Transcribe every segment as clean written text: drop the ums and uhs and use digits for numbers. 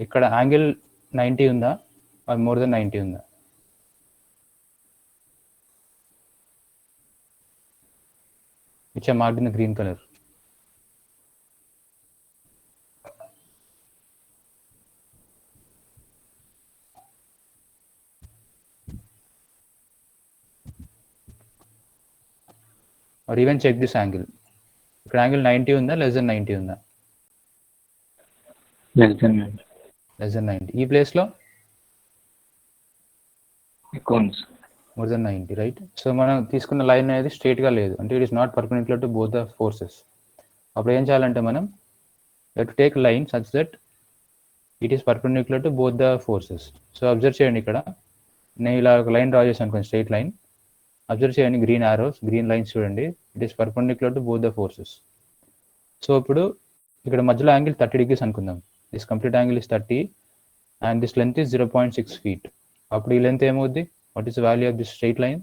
ఇక్కడ యాంగిల్ 90 ఉందా are more than 90 ఉందా? which are marked in the green color. Or even check this angle. ఇక్కడ angle 90 ఉందా, less than 90 ఉందా? Less than 90. Less than 90. ఈ ప్లేస్లో ఎక్కువ ఉంది. More than 90, right? సో మనం తీసుకున్న లైన్ అనేది స్ట్రేట్గా లేదు, అంటే it is not perpendicular to both the forces. అప్పుడు ఏం చేయాలంటే మనం let take line such that it is perpendicular to both the forces. So observe చేయండి, ఇక్కడ నేను ఇలా ఒక లైన్ డ్రా చేశాను, కొంచెం స్ట్రైట్ లైన్. అబ్జర్వ్ చేయండి, గ్రీన్ ఆరోస్, గ్రీన్ లైన్స్ చూడండి, it is perpendicular to both the forces. So ఇప్పుడు ఇక్కడ మధ్యలో యాంగిల్ 30 degrees అనుకుందాం. This complete angle is 30 and this length is 0.6 feet. అప్పుడు ఈ లెంత్ ఏమవుద్ది? What is the value of this straight line?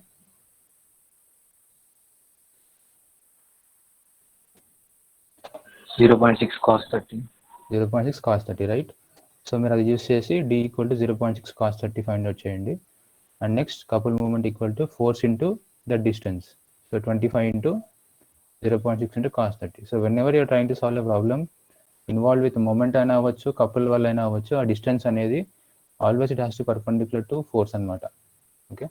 0.6 cos 30. 0.6 cos 30, right? So మీరు అది use చేసి d = 0.6 cos 30 ఫైండ్ అవుట్ చేయండి. And next couple moment equal to force into the distance. So 25 into 0.6 into cos 30. So whenever you're trying to solve a problem involve with moment అయినా అవ్వచ్చు, couple వల్ల అయినా అవ్వచ్చు, ఆ distance అనేది always it has to perpendicular to force అనమాట. Okay,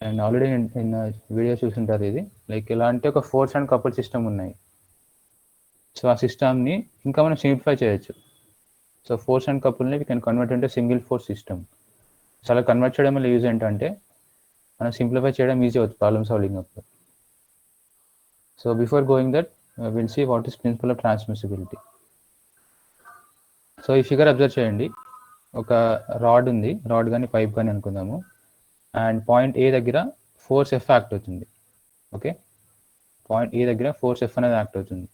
and already in video చూసుంటారు ఇది. లైక్ ఎలా అంటే ఒక ఫోర్స్ అండ్ కపుల్ సిస్టమ్ ఉన్నాయి. సో ఆ సిస్టమ్ని ఇంకా మనం సింప్లిఫై చేయొచ్చు. సో ఫోర్స్ అండ్ కపుల్ని we can convert into single force system. So అలా కన్వర్ట్ చేయడం వల్ల యూజ్ ఏంటంటే మనం సింప్లిఫై చేయడం ఈజీ అవుతుంది ప్రాబ్లమ్ సాల్వింగ్ అప్పుడు. So before going that will see what is principal of transmissibility. So ఈ ఫిగర్ అబ్జర్వ్ చేయండి, ఒక రాడ్ ఉంది, రాడ్ కానీ పైప్ కానీ అనుకుందాము. అండ్ పాయింట్ ఏ దగ్గర ఫోర్స్ ఎఫ్ యాక్ట్ అవుతుంది. ఓకే, పాయింట్ ఏ దగ్గర ఫోర్స్ ఎఫ్ అనేది యాక్ట్ అవుతుంది.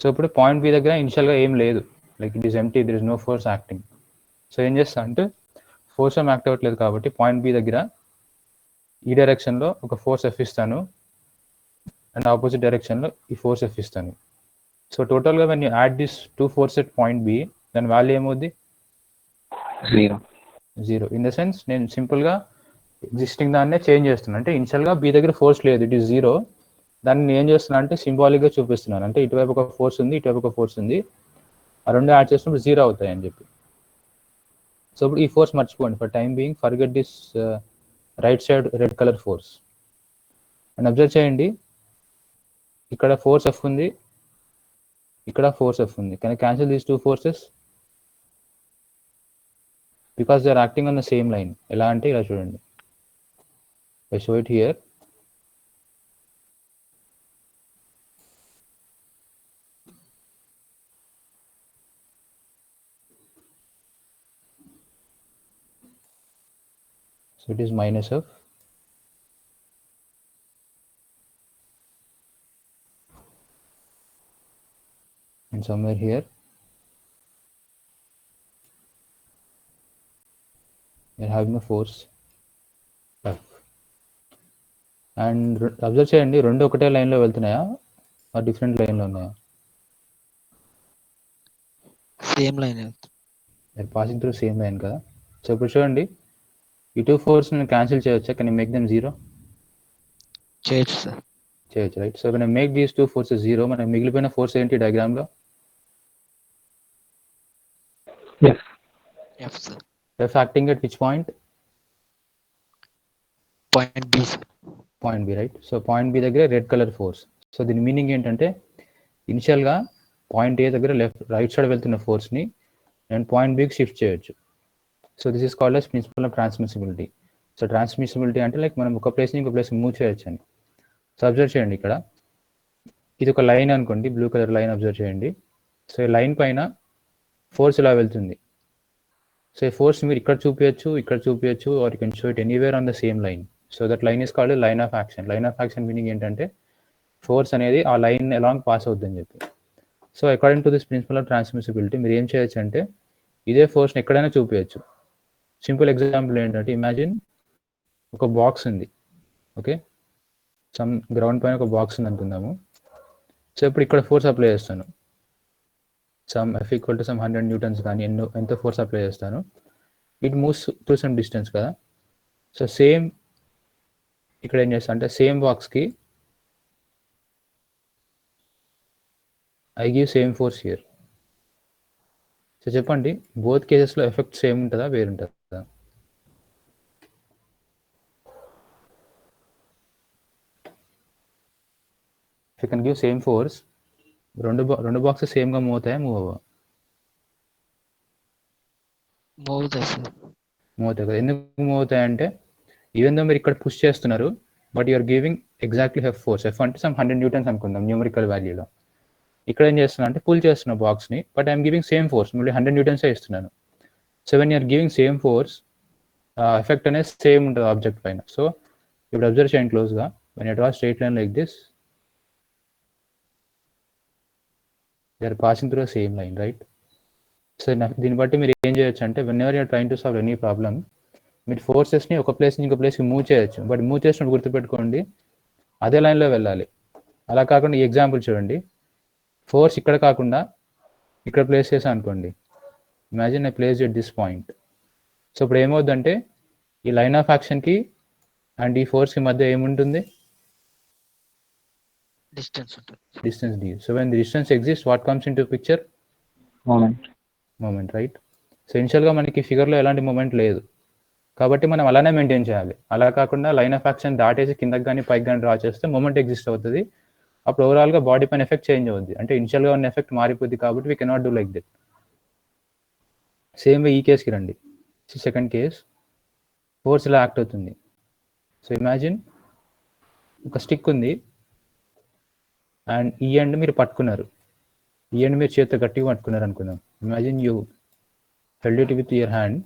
సో ఇప్పుడు పాయింట్ బి దగ్గర ఇనిషియల్గా ఏం లేదు, like it is empty, there is no force acting. So ఏం చేస్తా అంటే ఫోర్స్ ఏం యాక్ట్ అవ్వట్లేదు కాబట్టి పాయింట్ బి దగ్గర ఈ డైరెక్షన్లో ఒక ఫోర్స్ ఎఫ్ ఇస్తాను అండ్ ఆపోజిట్ డైరెక్షన్లో ఈ ఫోర్స్ ఎఫ్ ఇస్తాను. సో టోటల్గా when you add this two force at point B, దాని వాల్యూ ఏమవుద్ది? 0. ఇన్ ద సెన్స్ నేను సింపుల్గా ఎగ్జిస్టింగ్ దాన్నే చేంజ్ చేస్తున్నాను. అంటే ఇనిషియల్గా బి దగ్గర ఫోర్స్ లేదు, ఇట్ ఈస్ 0. దాన్ని నేను ఏం చేస్తున్నాను అంటే సింబాలిక్గా చూపిస్తున్నాను. అంటే ఇటువైపు ఒక ఫోర్స్ ఉంది, ఇటువైపు ఒక ఫోర్స్ ఉంది, ఆ రెండు యాడ్ చేసినప్పుడు 0 అవుతాయి అని చెప్పి. సో ఇప్పుడు ఈ ఫోర్స్ మర్చిపోండి, for time being forget this right side red colour force. And observe చేయండి, ఇక్కడ ఫోర్స్ ఎఫ్ ఉంది, ఇక్కడ ఫోర్స్ ఎఫ్ ఉంది. Can I cancel these two forces? Because they are acting on the same line. ఎలా అంటే ఇలా చూడండి, I show it here. So it is minus F and somewhere here we are having a force F. And observe చేయండి, రెండు ఒకటే లైన్లో వెళ్తున్నాయా ఆ డిఫరెంట్ లైన్లో ఉన్నాయా? Same line, passing through same line కదా. సో ఇప్పుడు చూడండి, ఈ టూ ఫోర్స్ నేను క్యాన్సిల్ చేయొచ్చా? Can you make them 0? చేయొచ్చు సార్. చేయొచ్చు, right? So can you make these two forces 0, మనకి మిగిలిపోయిన ఫోర్స్ ఏంటి డయాగ్రామ్లో? F sir. F acting at which point? Point B sir. Point B, right? So point B దగ్గర red colour force. So దీని meaning ఏంటంటే ఇనిషియల్గా point A దగ్గర right side వెళ్తున్న ఫోర్స్ని నేను పాయింట్ బికి షిఫ్ట్ చేయొచ్చు. So this is called as principle of transmissibility. So transmissibility అంటే లైక్ మనం ఒక ప్లేస్ నుంచి ఇంకో ప్లేస్కి మూవ్ చేయొచ్చు అని. సో అబ్జర్వ్ చేయండి, ఇక్కడ ఇది ఒక లైన్ అనుకోండి, బ్లూ కలర్ లైన్ అబ్జర్వ్ చేయండి. సో ఈ లైన్ పైన ఫోర్స్ ఇలా వెళ్తుంది. సో ఈ ఫోర్స్ మీరు ఇక్కడ చూపించచ్చు, ఇక్కడ చూపించచ్చు, or you can show it anywhere on the same line. So that line is called line of action. Line of action meaning ఏంటంటే ఫోర్స్ అనేది ఆ లైన్ అలాంగ్ పాస్ అవుతుందని చెప్పి. So according to this principle of transmissibility మీరు ఏం చేయొచ్చు అంటే ఇదే ఫోర్స్ని ఎక్కడైనా చూపించచ్చు. సింపుల్ ఎగ్జాంపుల్ ఏంటంటే ఇమాజిన్ ఒక బాక్స్ ఉంది, ఓకే, సమ్ గ్రౌండ్ పైన ఒక బాక్స్ ఉంది అనుకుందాము. సో ఇప్పుడు ఇక్కడ ఫోర్స్ అప్లై చేస్తాను, some F equal to some 100 newtons కానీ ఎంత ఫోర్స్ అప్లై చేస్తాను, it moves through some distance కదా. సో సేమ్ ఇక్కడ ఏం చేస్తా అంటే సేమ్ బాక్స్కి I give same force here. So చెప్పండి, బోత్ కేసెస్లో ఎఫెక్ట్ సేమ్ ఉంటుందా వేరుంటుందా? If you can give same force, రెండు బాక్సెస్ సేమ్గా మూవ్ అవుతాయా మూవ్ అవ్వవా? మూవ్ అవుతాయి సార్. మూవ్ అవుతాయి కదా. ఎందుకు మూవ్ అవుతాయంటే ఈవెన్ దో మీరు ఇక్కడ పుష్ చేస్తున్నారు but you're giving exactly F force. F అంటే సమ్ 100 న్యూటన్స్ అనుకుందాం న్యూమరికల్ వాల్యూలో. ఇక్కడ ఏం చేస్తున్నా అంటే పుల్ చేస్తున్నా బాక్స్ని, but I'm giving same force, మళ్ళీ 100 న్యూటన్సే ఇస్తున్నాను. So when you're giving same force, effect అనేది సేమ్ ఉంటుంది ఆబ్జెక్ట్ పైన. సో ఇప్పుడు అబ్జర్వ్ చేయండి క్లోజ్గా, when you draw straight line like this, they are passing through same line, right? So దీన్ని బట్టి మీరు ఏం చేయొచ్చు అంటే whenever you're trying to solve any problem, మీరు ఫోర్సెస్ని ఒక ప్లేస్ నుంచి ఇంకో ప్లేస్కి మూవ్ చేయొచ్చు, బట్ మూవ్ చేసినప్పుడు గుర్తుపెట్టుకోండి అదే లైన్లో వెళ్ళాలి. అలా కాకుండా ఈ ఎగ్జాంపుల్ చూడండి, ఫోర్స్ ఇక్కడ కాకుండా ఇక్కడ ప్లేస్ చేసాను అనుకోండి, imagine I place at this point. So ఇప్పుడు ఏమవుద్దంటే ఈ లైన్ ఆఫ్ యాక్షన్కి అండ్ ఈ ఫోర్స్కి మధ్య ఏముంటుంది? డిస్టెన్స్ ఉంటుంది. Distance d. So when the distance exist, what comes in to picture? Moment, right? So ఇనిషియల్గా మనకి ఫిగర్లో ఎలాంటి మూమెంట్ లేదు కాబట్టి మనం అలానే మెయింటైన్ చేయాలి. అలా కాకుండా లైన్ ఆఫ్ యాక్షన్ దాటేసి కిందకి కానీ పైకి కానీ డ్రా చేస్తే మూమెంట్ ఎగ్జిస్ట్ అవుతుంది. అప్పుడు ఓవరాల్గా బాడీ పైన ఎఫెక్ట్ చేంజ్ అవుద్ది, అంటే ఇనిషియల్గా ఉన్న ఎఫెక్ట్ మారిపోద్ది. కాబట్టి we cannot do like that. Same way ఈ కేస్కి రండి. సెకండ్ కేస్, ఫోర్స్ ఇలా యాక్ట్ అవుతుంది. సో ఇమాజిన్ ఒక స్టిక్ ఉంది అండ్ ఈ ఎండ్ మీరు పట్టుకున్నారు, ఈ ఎండ్ మీరు చేతితో గట్టిగా పట్టుకున్నారు అనుకుందాం. Imagine you held it with your hand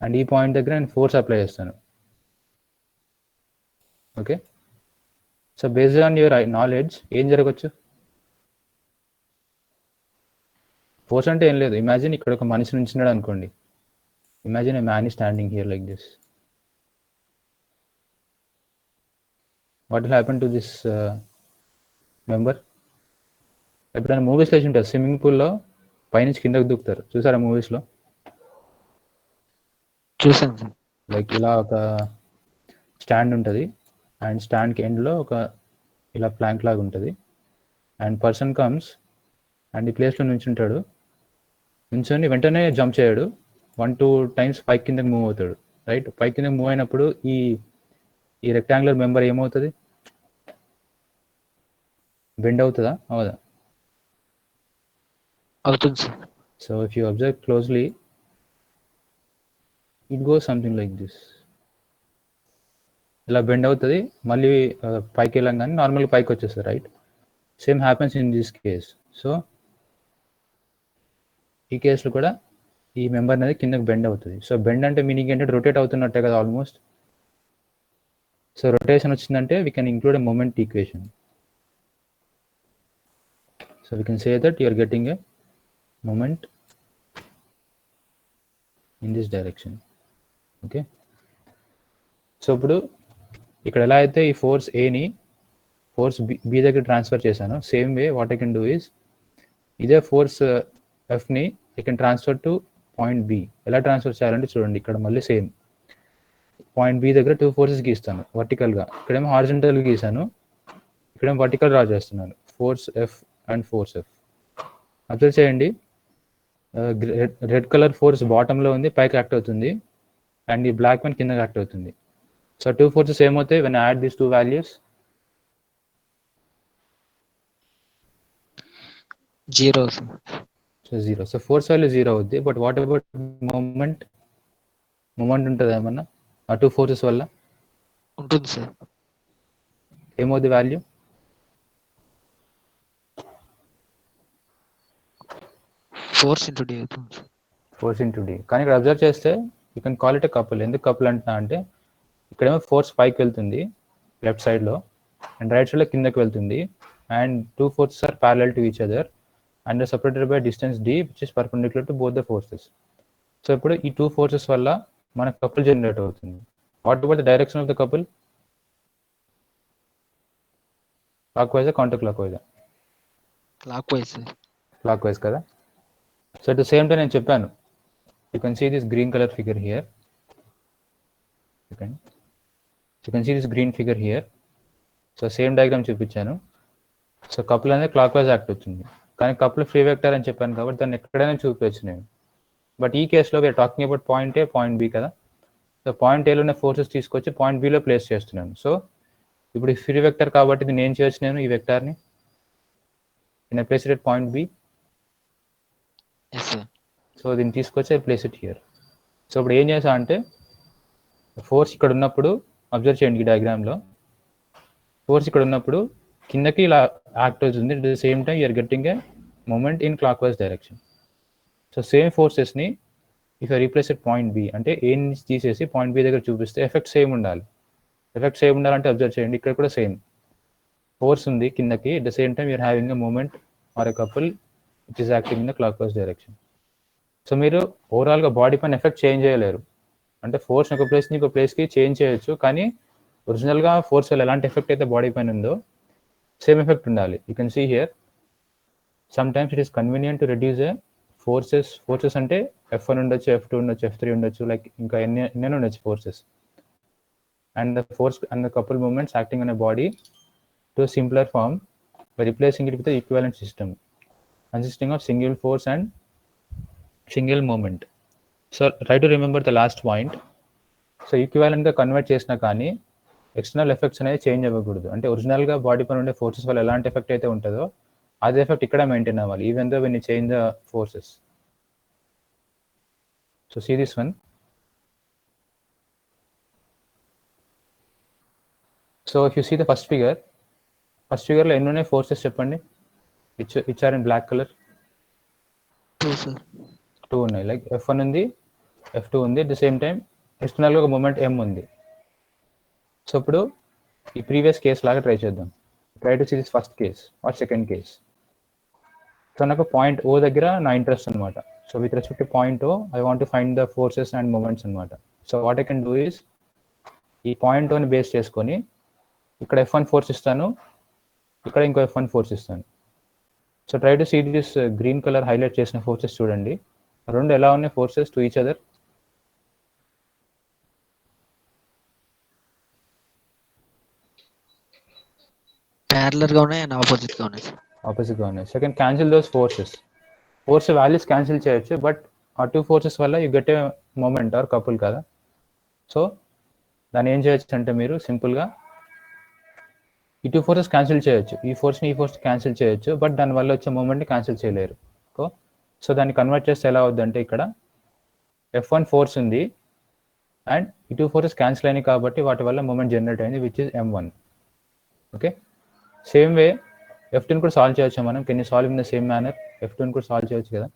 and ఈ పాయింట్ దగ్గర నేను ఫోర్స్ అప్లై చేస్తాను. Okay, so based on your knowledge ఏం జరగచ్చు? ఫోర్స్ అంటే ఏం లేదు, ఇమాజిన్ ఇక్కడ ఒక మనిషి నుంచున్నాడు అనుకోండి. Imagine a man is standing here like this. What will happen to this member? ఎప్పుడైనా మూవీస్ వేసి ఉంటారు, స్విమ్మింగ్ పూల్లో పైనుంచి కిందకు దూకుతారు, చూసారా మూవీస్లో? చూసాను సార్. లైక్ ఇలా ఒక స్టాండ్ ఉంటుంది అండ్ స్టాండ్కి ఎండ్లో ఒక ఇలా ప్లాంక్ లాగా ఉంటుంది అండ్ పర్సన్ కమ్స్ అండ్ ఈ ప్లేస్లో నుంచుంటాడు. నుంచొని వెంటనే జంప్ చేయడు, 1-2 టైమ్స్ పైకి కిందకి మూవ్ అవుతాడు, రైట్? పైకి కిందకి మూవ్ అయినప్పుడు ఈ రెక్టాంగులర్ మెంబర్ ఏమవుతుంది? బెండ్ అవుతుందా అవదా? అవుతుంది sir. So if you observe closely, it goes something like this. ఇలా బెండ్ అవుతుంది, మళ్ళీ పైకి వెళ్ళంగానే నార్మల్గా పైకి వచ్చేస్తుంది, రైట్? Same happens in this case. So ఈ కేసులో కూడా ఈ మెంబర్ అనేది కిందకి బెండ్ అవుతుంది. సో బెండ్ అంటే మీనింగ్ ఏంటంటే రొటేట్ అవుతున్నట్టే కదా ఆల్మోస్ట్. సో రొటేషన్ వచ్చిందంటే we can include a moment equation. So we can say that you are getting a moment in this direction. Okay, so ఇప్పుడు ఇక్కడ ఎలా అయితే ఈ ఫోర్స్ ఏని ఫోర్స్ బి దగ్గర ట్రాన్స్ఫర్ చేశాను, same way what I can do is ఇదే force ఎఫ్ని I can transfer to point B. ఎలా ట్రాన్స్ఫర్ చేయాలంటే చూడండి, ఇక్కడ మళ్ళీ సేమ్ పాయింట్ బి దగ్గర 2 ఫోర్సెస్ గీస్తాను వర్టికల్గా. ఇక్కడేమో హారిజంటల్ గీసాను, ఇక్కడేమో వర్టికల్ డ్రా చేస్తున్నాను. Force F and force F. Observe చేయండి, రెడ్ కలర్ ఫోర్స్ బాటంలో ఉంది, పైకి యాక్ట్ అవుతుంది అండ్ ఈ బ్లాక్ వన్ కింద యాక్ట్ అవుతుంది. సో 2 ఫోర్సెస్ ఏమవుతాయి when add these 2 values? 0. So 0. So force value 0 అవుద్ది. But what about moment? Moment ఉంటుంది ఏమన్నా ఆ 2 ఫోర్సెస్ వల్ల? ఉంటుంది సార్. ఏమవుద్ది వాల్యూ? ఫోర్స్ ఇంటూ డి అవుతుంది. Force into D. కానీ ఇక్కడ అబ్జర్వ్ చేస్తే you can call it a couple. ఎందుకు కపుల్ అంటున్నా అంటే ఇక్కడేమో ఫోర్స్ పైకి వెళ్తుంది లెఫ్ట్ సైడ్లో అండ్ రైట్ సైడ్లో కిందకి వెళ్తుంది and 2 forces are parallel to each other and are separated by distance d which is perpendicular to both the forces. So ఇప్పుడు ఈ 2 forces వల్ల మనకు కపుల్ జనరేట్ అవుతుంది. What about the direction of the couple? Clock wise, counter clock wise? Clockwise sir. Clockwise కదా. So at the same time నేను చెప్పాను, you can see this green colour figure here, you can see this green figure here. So same diagram చూపించాను. So couple అనేది clockwise act అవుతుంది, కానీ couple free vector అని చెప్పాను కాబట్టి దాన్ని ఎక్కడైనా చూపించచ్చు నేను. బట్ ఈ కేసులో we're talking about point A, point B కదా. సో పాయింట్ ఏలో ఉన్న ఫోర్సెస్ తీసుకొచ్చి పాయింట్ బిలో ప్లేస్ చేస్తున్నాను. సో ఇప్పుడు ఈ ఫ్రీ వెక్టర్ కాబట్టి దీన్ని ఏం చేయొచ్చు నేను, ఈ వెక్టార్ని in place it point B. Yes sir. So దీన్ని తీసుకొచ్చి I place it here. So ఇప్పుడు ఏం చేసా అంటే ఫోర్స్ ఇక్కడ ఉన్నప్పుడు అబ్జర్వ్ చేయండి, ఈ డయాగ్రామ్లో ఫోర్స్ ఇక్కడ ఉన్నప్పుడు కిందకి ఇలా యాక్ట్ అవుతుంది. At the same time you're getting a moment in clockwise direction. So same ఫోర్సెస్ని if I replace it point B, అంటే ఏ నుంచి తీసేసి పాయింట్ బి దగ్గర చూపిస్తే ఎఫెక్ట్ సేమ్ ఉండాలి. ఎఫెక్ట్ సేమ్ ఉండాలంటే అబ్జర్వ్ చేయండి, ఇక్కడ కూడా సేమ్ ఫోర్స్ ఉంది కిందకి, at the same time you're having a moment or a couple which is acting in the clockwise direction. So మీరు ఓవరాల్గా బాడీ పైన ఎఫెక్ట్ చేంజ్ చేయలేరు, అంటే ఫోర్స్ ఒక ప్లేస్ నుంచి ఒక ప్లేస్కి చేంజ్ చేయొచ్చు, కానీ ఒరిజినల్గా ఫోర్స్ వల్ల ఎలాంటి ఎఫెక్ట్ అయితే బాడీ పైన ఉందో సేమ్ ఎఫెక్ట్ ఉండాలి. You can see here sometimes it is convenient to reduce a forces అంటే F1 ఉండొచ్చు, F2 ఉండొచ్చు, F3 ఉండొచ్చు, లైక్ ఇంకా ఎన్ని ఉండొచ్చు forces. And the force and the couple moments acting on a body to simpler form by replacing it with equivalent system consisting of single force and single moment. So try to remember the last point. So ఈక్వివలెంట్గా convert చేసినా కానీ external effects అనేది change అవ్వకూడదు, అంటే ఒరిజినల్గా body పైన ఉండే forces వల్ల ఎలాంటి ఎఫెక్ట్ అయితే ఉంటుందో అదే ఎఫెక్ట్ ఇక్కడ మెయింటైన్ అవ్వాలి, even though when you change the forces. So see this one. So if you see the first ఫిగర్లో ఎన్ని ఉన్నాయి ఫోర్సెస్ చెప్పండి, ఇచ్చారు ఇన్ బ్లాక్ కలర్. 2 సార్. 2 ఉన్నాయి, లైక్ F1 ఉంది, F2 ఉంది, అట్ ద సేమ్ టైం ఎక్స్టర్నల్గా ఒక మూమెంట్ M ఉంది. సో ఇప్పుడు ఈ ప్రీవియస్ కేస్ లాగా ట్రై చేద్దాం. Try to see this first case or second case. So నాకు పాయింట్ O దగ్గర నా ఇంట్రెస్ట్ అనమాట. So with respect to point O I want to find the forces and moments అనమాట. So what I can do is ఈ point Oని base చేసుకొని ఇక్కడ F1 force ఇస్తాను, ఇక్కడ ఇంకో F1 ఫోర్స్ ఇస్తాను. So try to see this green colour highlight చేసిన ఫోర్సెస్ చూడండి, రెండు ఎలా ఉన్నాయి ఫోర్సెస్ టు ఈచ్ అదర్. ప్యారలర్గా ఉన్నాయి అండ్ ఆపోజిట్గా ఉన్నాయి సార్. ఆపోజిట్గా ఉన్నాయి. Second cancel those force values cancel చేయొచ్చు, బట్ ఆ 2 ఫోర్సెస్ వల్ల you get a moment or couple కదా. సో దాన్ని ఏం చేయొచ్చు అంటే మీరు సింపుల్గా ఈ 2 ఫోర్సెస్ క్యాన్సిల్ చేయొచ్చు, ఈ ఫోర్స్ని ఈ ఫోర్స్ క్యాన్సిల్ చేయొచ్చు, బట్ దానివల్ల వచ్చే మూమెంట్ని క్యాన్సిల్ చేయలేరు. సో దాన్ని కన్వర్ట్ చేస్తే ఎలా అవుద్దంటే ఇక్కడ F1 ఫోర్స్ ఉంది అండ్ ఈ 2 ఫోర్సెస్ క్యాన్సిల్ అయినాయి కాబట్టి వాటి వల్ల మూమెంట్ జనరేట్ అయింది which is M1. Okay, same way F2 కూడా సాల్వ్ చేయొచ్చు మనం. Can you solve in the same manner? F2 కూడా సాల్వ్ చేయొచ్చు కదా.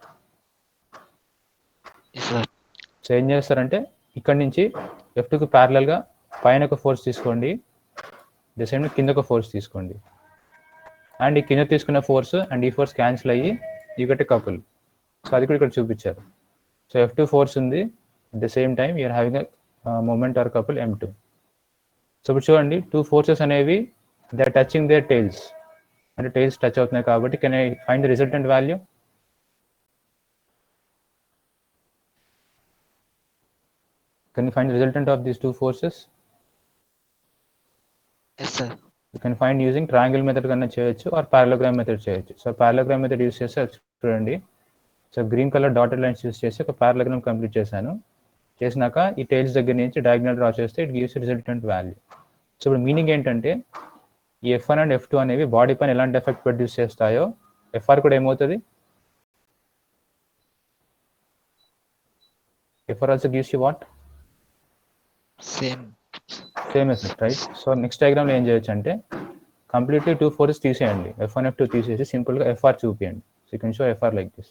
సో ఏం చేస్తారంటే ఇక్కడ నుంచి F2కి ప్యారలల్గా పైన ఒక ఫోర్స్ తీసుకోండి, ద సేమ్ కింద ఒక ఫోర్స్ తీసుకోండి, అండ్ ఈ కింద తీసుకున్న ఫోర్స్ అండ్ ఈ ఫోర్స్ క్యాన్సిల్ అయ్యి ఇకటి కపుల్. సో అది కూడా ఇక్కడ చూపించారు. సో F2 ఫోర్స్ ఉంది, at the same time you're having a moment or couple M2. So ఇప్పుడు చూడండి 2 ఫోర్సెస్ అనేవి they are touching their tails, అంటే టైల్స్ టచ్ అవుతున్నాయి కాబట్టి can I find the resultant value? Can you find the resultant of these 2 forces? Yes sir. You can find using triangle method కన్నా చేయొచ్చు or parallelogram method చేయొచ్చు. So parallelogram method use చేస్తే చూడండి, so green colour dotted lines use చేసి ఒక parallelogram complete చేశాను. చేసినాక ఈ టైల్స్ దగ్గర నుంచి డయాగ్నల్ డ్రా చేస్తే it gives resultant value. So ఇప్పుడు మీనింగ్ ఏంటంటే ఈ F1 అండ్ F2 అనేవి బాడీ పైన ఎలాంటి ఎఫెక్ట్ ప్రొడ్యూస్ చేస్తాయో FR కూడా ఏమవుతుంది? FR also gives you what? Same effect, right? So next డయాగ్రామ్లో ఏం చేయొచ్చు అంటే కంప్లీట్లీ 2 ఫోర్సెస్ తీసేయండి, F1 F2 తీసేసి సింపుల్గా FR చూపియండి. So you can show FR like this.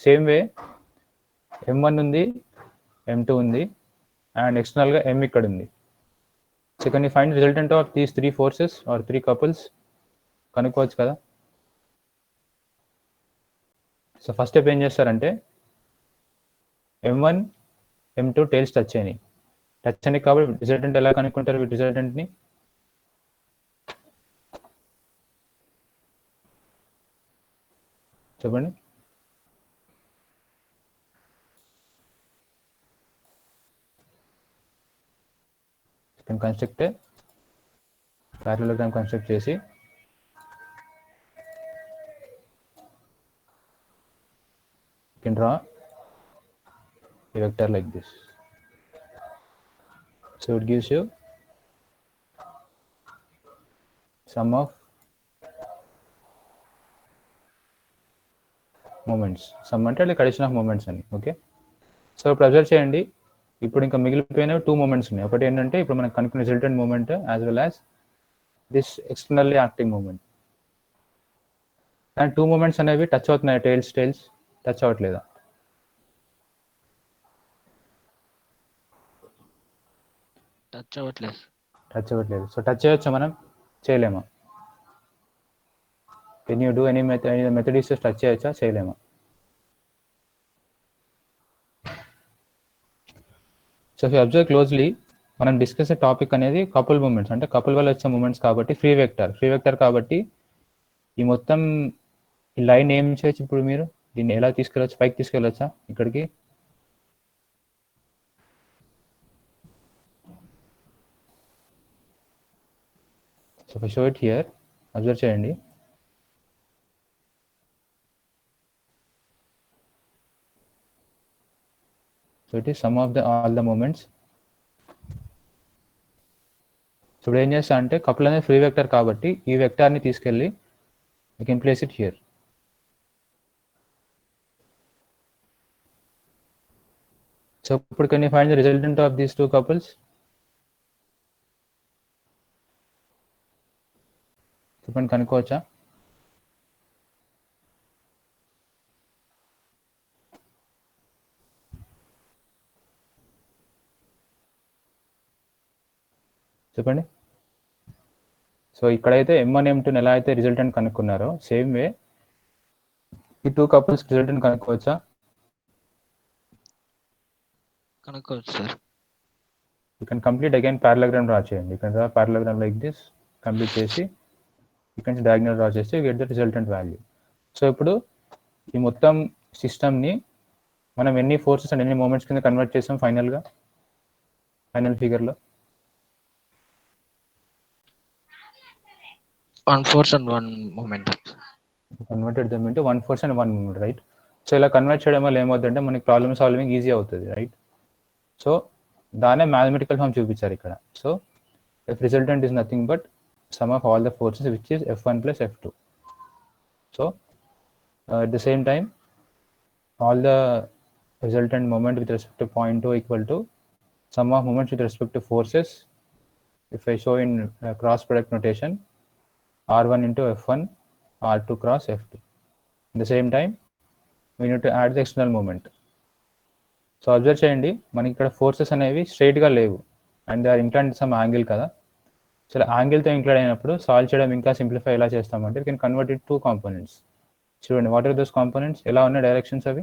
Same way M1 ఉంది, M2 ఉంది, అండ్ ఎక్స్టర్నల్గా M ఇక్కడ ఉంది. So can you find resultant of these 3 forces or 3 couples? కనుక్కోవచ్చు కదా. సో ఫస్ట్ స్టెప్ ఏం చేస్తారంటే M1 M2 టైల్స్ టచ్ అయినాయి, టచ్ అని కాబట్టి రిజల్టెంట్ ఎలా కనుక్కుంటారు? రిజల్టెంట్ని చెప్పండి. can construct a parallelogram construct చేసి you can draw a vector like this. So it gives you sum of moments. Sum అంటే like addition of moments అని. ఓకే, సో ఇప్పుడు observe చేయండి, ఇప్పుడు ఇంకా మిగిలిపోయిన 2 మూమెంట్స్ ఉన్నాయి. ఒకటి ఏంటంటే ఇప్పుడు మనకు కనుక్కున్న resultant moment as well as this externally acting moment. And 2 moments అనేవి టచ్ అవుతున్నాయి, టైల్స్ టచ్ అవ్వట్లేదా? టచ్ అవ్వట్లేదు. టచ్ అవ్వట్లేదు. సో టచ్ చేయొచ్చా, మనం చేయలేమా? Can you do any method is touch చేయొచ్చా, చేయలేమా? So if you observe closely, మనం డిస్కస్ టాపిక్ అనేది కపుల్ మూమెంట్స్, అంటే కపుల్ వల్ల వచ్చే మూమెంట్స్ కాబట్టి ఫ్రీ వెక్టర్ కాబట్టి ఈ మొత్తం ఈ లైన్ ఏం చేయొచ్చు, ఇప్పుడు మీరు దీన్ని ఎలా తీసుకెళ్ళచ్చు, పైకి తీసుకెళ్ళొచ్చా ఇక్కడికి? So show it here, observe చేయండి. So it is sum of all the moments. So ఇప్పుడు ఏం చేస్తా అంటే కపుల్ అనేది ఫ్రీ వెక్టర్ కాబట్టి ఈ వెక్టార్ని తీసుకెళ్ళి you can place it here. So ఇప్పుడు can you find the resultant of these 2 couples? చెప్పండి, కనుక్కోవచ్చా? చెప్పండి. సో ఇక్కడైతే M1 M2 ఎలా అయితే రిజల్టెంట్ కనుక్కున్నారో సేమ్ వే ఈ 2 కపుల్స్ రిజల్టెంట్ కనుక్కోవచ్చా? కనుక్కోవచ్చు sir. You can complete again parallelogram draw చేయండి. You can draw parallelogram like this, complete చేసి ఇక్కడ నుంచి డయాగ్నల్ డ్రా చేస్తే get the resultant value. So ఇప్పుడు ఈ మొత్తం సిస్టమ్ని మనం ఎన్ని ఫోర్సెస్ అండ్ ఎన్ని మూమెంట్స్ కింద కన్వర్ట్ చేసాం ఫైనల్ ఫిగర్లో? 1 force and 1 moment. Converted them into 1 force and 1 moment, right? So ఇలా కన్వర్ట్ చేయడం వల్ల ఏమవుతుందంటే మనకి ప్రాబ్లమ్ సాల్వింగ్ ఈజీ అవుతుంది, రైట్? సో దానే మ్యాథమెటికల్ ఫామ్ చూపించారు ఇక్కడ. So if resultant is nothing but some of all the forces which is F1 plus F2. So at the same time all the resultant moment with respect to point 2 equal to sum of moments with respect to forces. If I show in cross product notation, R1 into F1, R2 cross F2. At the same time we need to add the external moment. So observe చేయండి, మనకి ఇక్కడ forces అనేవి స్ట్రైట్గా లేవు and they are inclined some angle కదా. So యాంగిల్తో inclined అయినప్పుడు solve చేయడం ఇంకా సింప్లిఫై ఎలా చేస్తామంటే you can convert it 2 components. చూడండి, వాట్ ఆర్ దోస్ కాంపోనెంట్స్, ఎలా ఉన్నాయి డైరెక్షన్స్ అవి?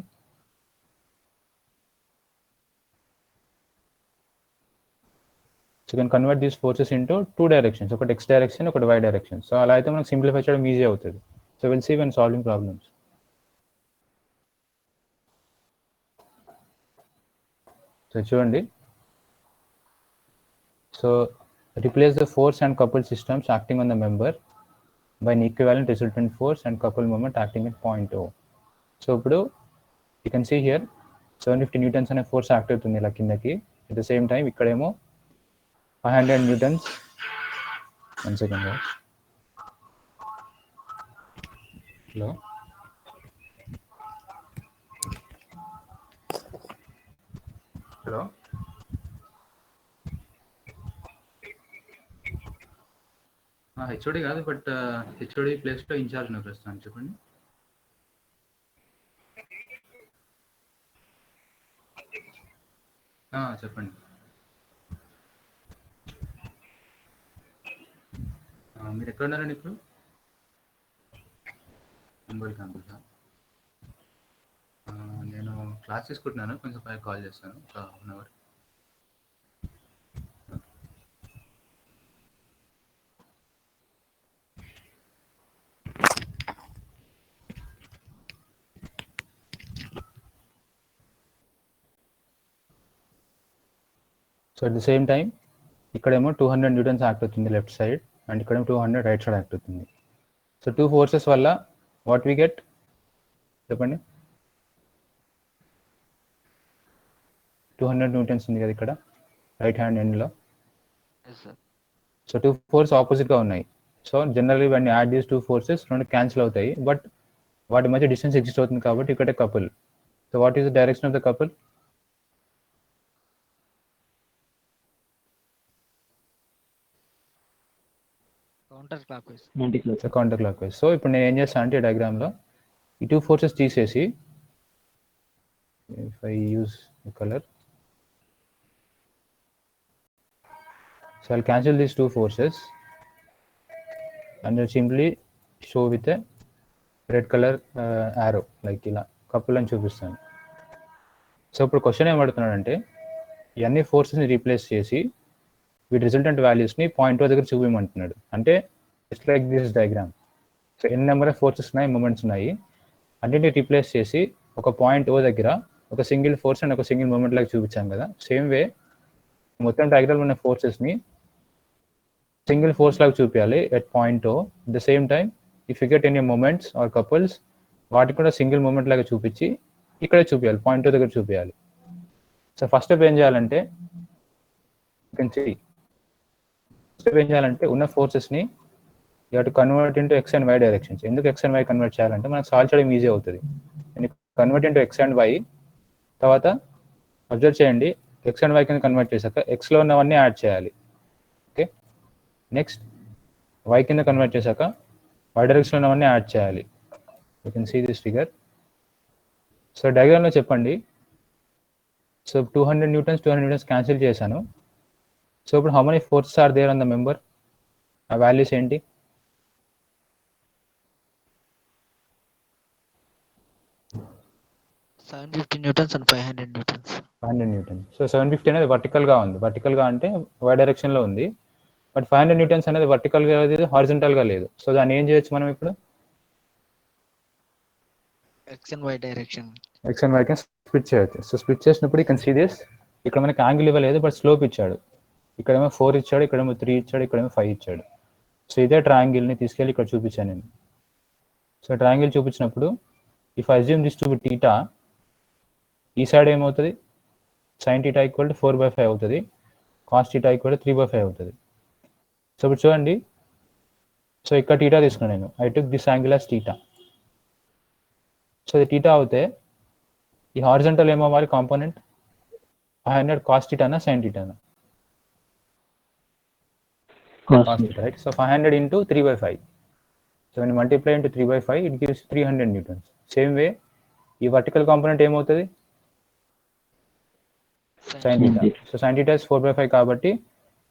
So you can convert these forces into 2 directions, ఒకటి X డైరెక్షన్, ఒకటి Y డైరెక్షన్. సో అలా అయితే మనకు సింప్లిఫై చేయడం ఈజీ అవుతుంది. So will see when solving problems. So చూడండి, so replace the force and couple systems acting on the member by an equivalent resultant force and couple moment acting at point O. So ఇప్పుడు you can see here 750 newtons అనే force act అవుతుంది ఇలా కిందకి. At the same time ఇక్కడేమో 500 newtons. 1 second guys. Hello, HOD కాదు, but HOD ప్లేస్లో incharge ఉన్నారు ప్రస్తుతం. చెప్పండి. చెప్పండి. మీరు ఎక్కడ ఉన్నారండి ఇప్పుడు? ముంబై క్యాంపస్. నేను క్లాస్ తీసుకుంటున్నాను, కొంచెం పై కాల్ చేస్తాను, ఒక 1 hour. at the same time ఇక్కడేమో 200 న్యూటన్స్ యాక్ట్ అవుతుంది లెఫ్ట్ సైడ్ అండ్ ఇక్కడేమో 200 రైట్ సైడ్ యాక్ట్ అవుతుంది. సో 2 ఫోర్సెస్ వల్ల వాట్ వి గెట్ చెప్పండి. 200 న్యూటన్స్ ఉంది కదా ఇక్కడ రైట్ హ్యాండ్ ఎండ్లో. Yes, sir. సో 2 ఫోర్స్ ఆపోజిట్గా ఉన్నాయి. So generally when you add these 2 forces రెండు క్యాన్సిల్ అవుతాయి, బట్ వాటి మధ్య డిస్టెన్స్ ఎగ్జిస్ట్ అవుతుంది కాబట్టి ఇక్కడ couple. So what is the direction of the couple? Counterclockwise. Anti-clockwise. Counter clock wise. So ఇప్పుడు నేను ఏం చేస్తాను అంటే డయాగ్రామ్లో ఈ 2 ఫోర్సెస్ తీసేసి, if I use colour, so I'll cancel these 2 forces and I'll simply show with a red color arrow like ఇలా couple అని చూపిస్తాను. సో ఇప్పుడు క్వశ్చన్ ఏం అడుగుతున్నాడంటే ఇవన్నీ ఫోర్సెస్ని రీప్లేస్ చేసి వీటి రిజల్టెంట్ వాల్యూస్ని పాయింట్ ఓ దగ్గర చూపించమంటున్నాడు. అంటే just like this diagram. So ఎన్ని నెంబర్ ఆఫ్ ఫోర్సెస్ ఉన్నాయి, మూమెంట్స్ ఉన్నాయి, అన్నింటినీ రీప్లేస్ చేసి ఒక పాయింట్ ఓ దగ్గర ఒక సింగిల్ ఫోర్స్ అండ్ ఒక సింగిల్ మూమెంట్ లాగా చూపించాం కదా. సేమ్ వే మొత్తం డయాగ్రామ్ ఉన్న ఫోర్సెస్ని సింగిల్ ఫోర్స్ లాగా చూపించాలి at point O. The same time if you get any moments or couples వాటికి కూడా సింగిల్ మూమెంట్ లాగా చూపించి ఇక్కడే చూపించాలి, పాయింట్ ఓ దగ్గర చూపించాలి. సో ఫస్ట్ స్టెప్ ఏం చేయాలంటే ఏం చేయాలంటే ఉన్న ఫోర్సెస్ని you have to convert into x and y directions. ఎందుకు ఎక్స్ అండ్ వై కన్వర్ట్ చేయాలంటే మనకు సాల్వ్ చేయడం ఈజీ అవుతుంది. Convert into x and y తర్వాత అబ్జర్వ్ చేయండి, ఎక్స్ అండ్ వై కింద కన్వర్ట్ చేశాక ఎక్స్లో ఉన్నవన్నీ యాడ్ చేయాలి. ఓకే, నెక్స్ట్ వై కింద కన్వర్ట్ చేశాక వై డైరెక్షన్లో ఉన్నవన్నీ యాడ్ చేయాలి. You can see this figure. So డయాగ్రామ్లో చెప్పండి. సో 200 న్యూటన్స్ క్యాన్సిల్ చేశాను. సో ఇప్పుడు how many forces are there on the member? ఆ వాల్యూస్ ఏంటి? 750 newtons and 500 newtons. 500 newtons. So 750 అనేది వర్టికల్గా ఉంది. వర్టికల్గా అంటే వై డైరెక్షన్లో ఉంది. బట్ 500 న్యూటన్స్ అనేది వర్టికల్గా లేదు, హారిజంటల్గా లేదు. సో దాన్ని ఏం చేయొచ్చు మనం ఇప్పుడు? X and Y direction. X and why కింద స్ప్లిట్ చేయొచ్చు. సో స్ప్లిట్ చేసినప్పుడు యూ కెన్ సీ దిస్. ఇక్కడ మనకి యాంగిల్ ఇవ్వలేదు బట్ స్లోప్ ఇచ్చాడు. ఇక్కడేమో 4 ఇచ్చాడు, ఇక్కడేమో 3 ఇచ్చాడు, ఇక్కడేమో 5 ఇచ్చాడు. సో ఇదే ట్రయాంగిల్ని తీసుకెళ్ళి ఇక్కడ చూపించాను నేను. సో ట్రయాంగిల్ చూపించినప్పుడు if I assume this to be theta, ఈ సైడ్ ఏమవుతుంది? సైన్ టీటా ఈక్వల్ టు 4/5 అవుతుంది, కాస్ టీటా ఈక్వల్ టు 3/5 అవుతుంది. సో ఇప్పుడు చూడండి, సో ఇక్కడ టీటా తీసుకున్నాను నేను. I took this angle as theta. So ఇది టీటా అవుతే ఈ హారిజంటల్ ఏమో అవ్వాలి కాంపోనెంట్ 500 కాస్ టీటానా సైన్ టీటానా? Cos Cos theta, right? So 500 into 3/5. So when you multiply into 3/5, it gives 300 newtons. Same way, ఈ vertical component ఏమవుతుంది? Sin theta. So sin theta is 4/5 కాబట్టి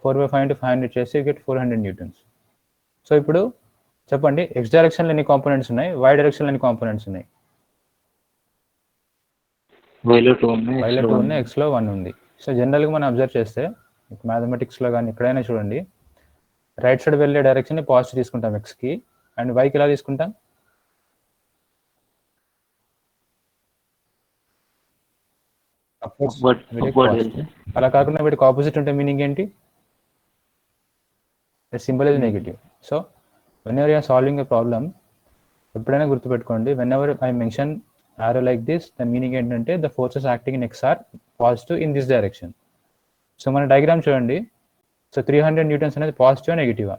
4/5 into 500 చేస్తే you get 400 newtons. సో ఇప్పుడు చెప్పండి, x డైరెక్షన్లో ఎన్ని components ఉన్నాయి, y డైరెక్షన్లో ఎన్ని కాంపోనెంట్స్ ఉన్నాయి? వైలో 2 ఉన్నాయి, వైలో 2 ఉన్నాయి, xలో 1 ఉంది. సో జనరల్గా మనం అబ్జర్వ్ చేస్తే మ్యాథమెటిక్స్లో కానీ ఎక్కడైనా చూడండి, రైట్ సైడ్ వెళ్ళే డైరెక్షన్ పాజిటివ్ తీసుకుంటాం ఎక్స్కి, అండ్ వైకి ఎలా తీసుకుంటాం? అలా కాకుండా వీటికి ఆపోజిట్ ఉంటే మీనింగ్ ఏంటి? Symbol is negative. So whenever you're solving a problem ఎప్పుడైనా గుర్తుపెట్టుకోండి, whenever I mention arrow like this, the meaning ఏంటంటే the forces acting in x are positive in this direction. So మన diagram చూడండి. So 300 newtons అనేది positive నెగిటివా?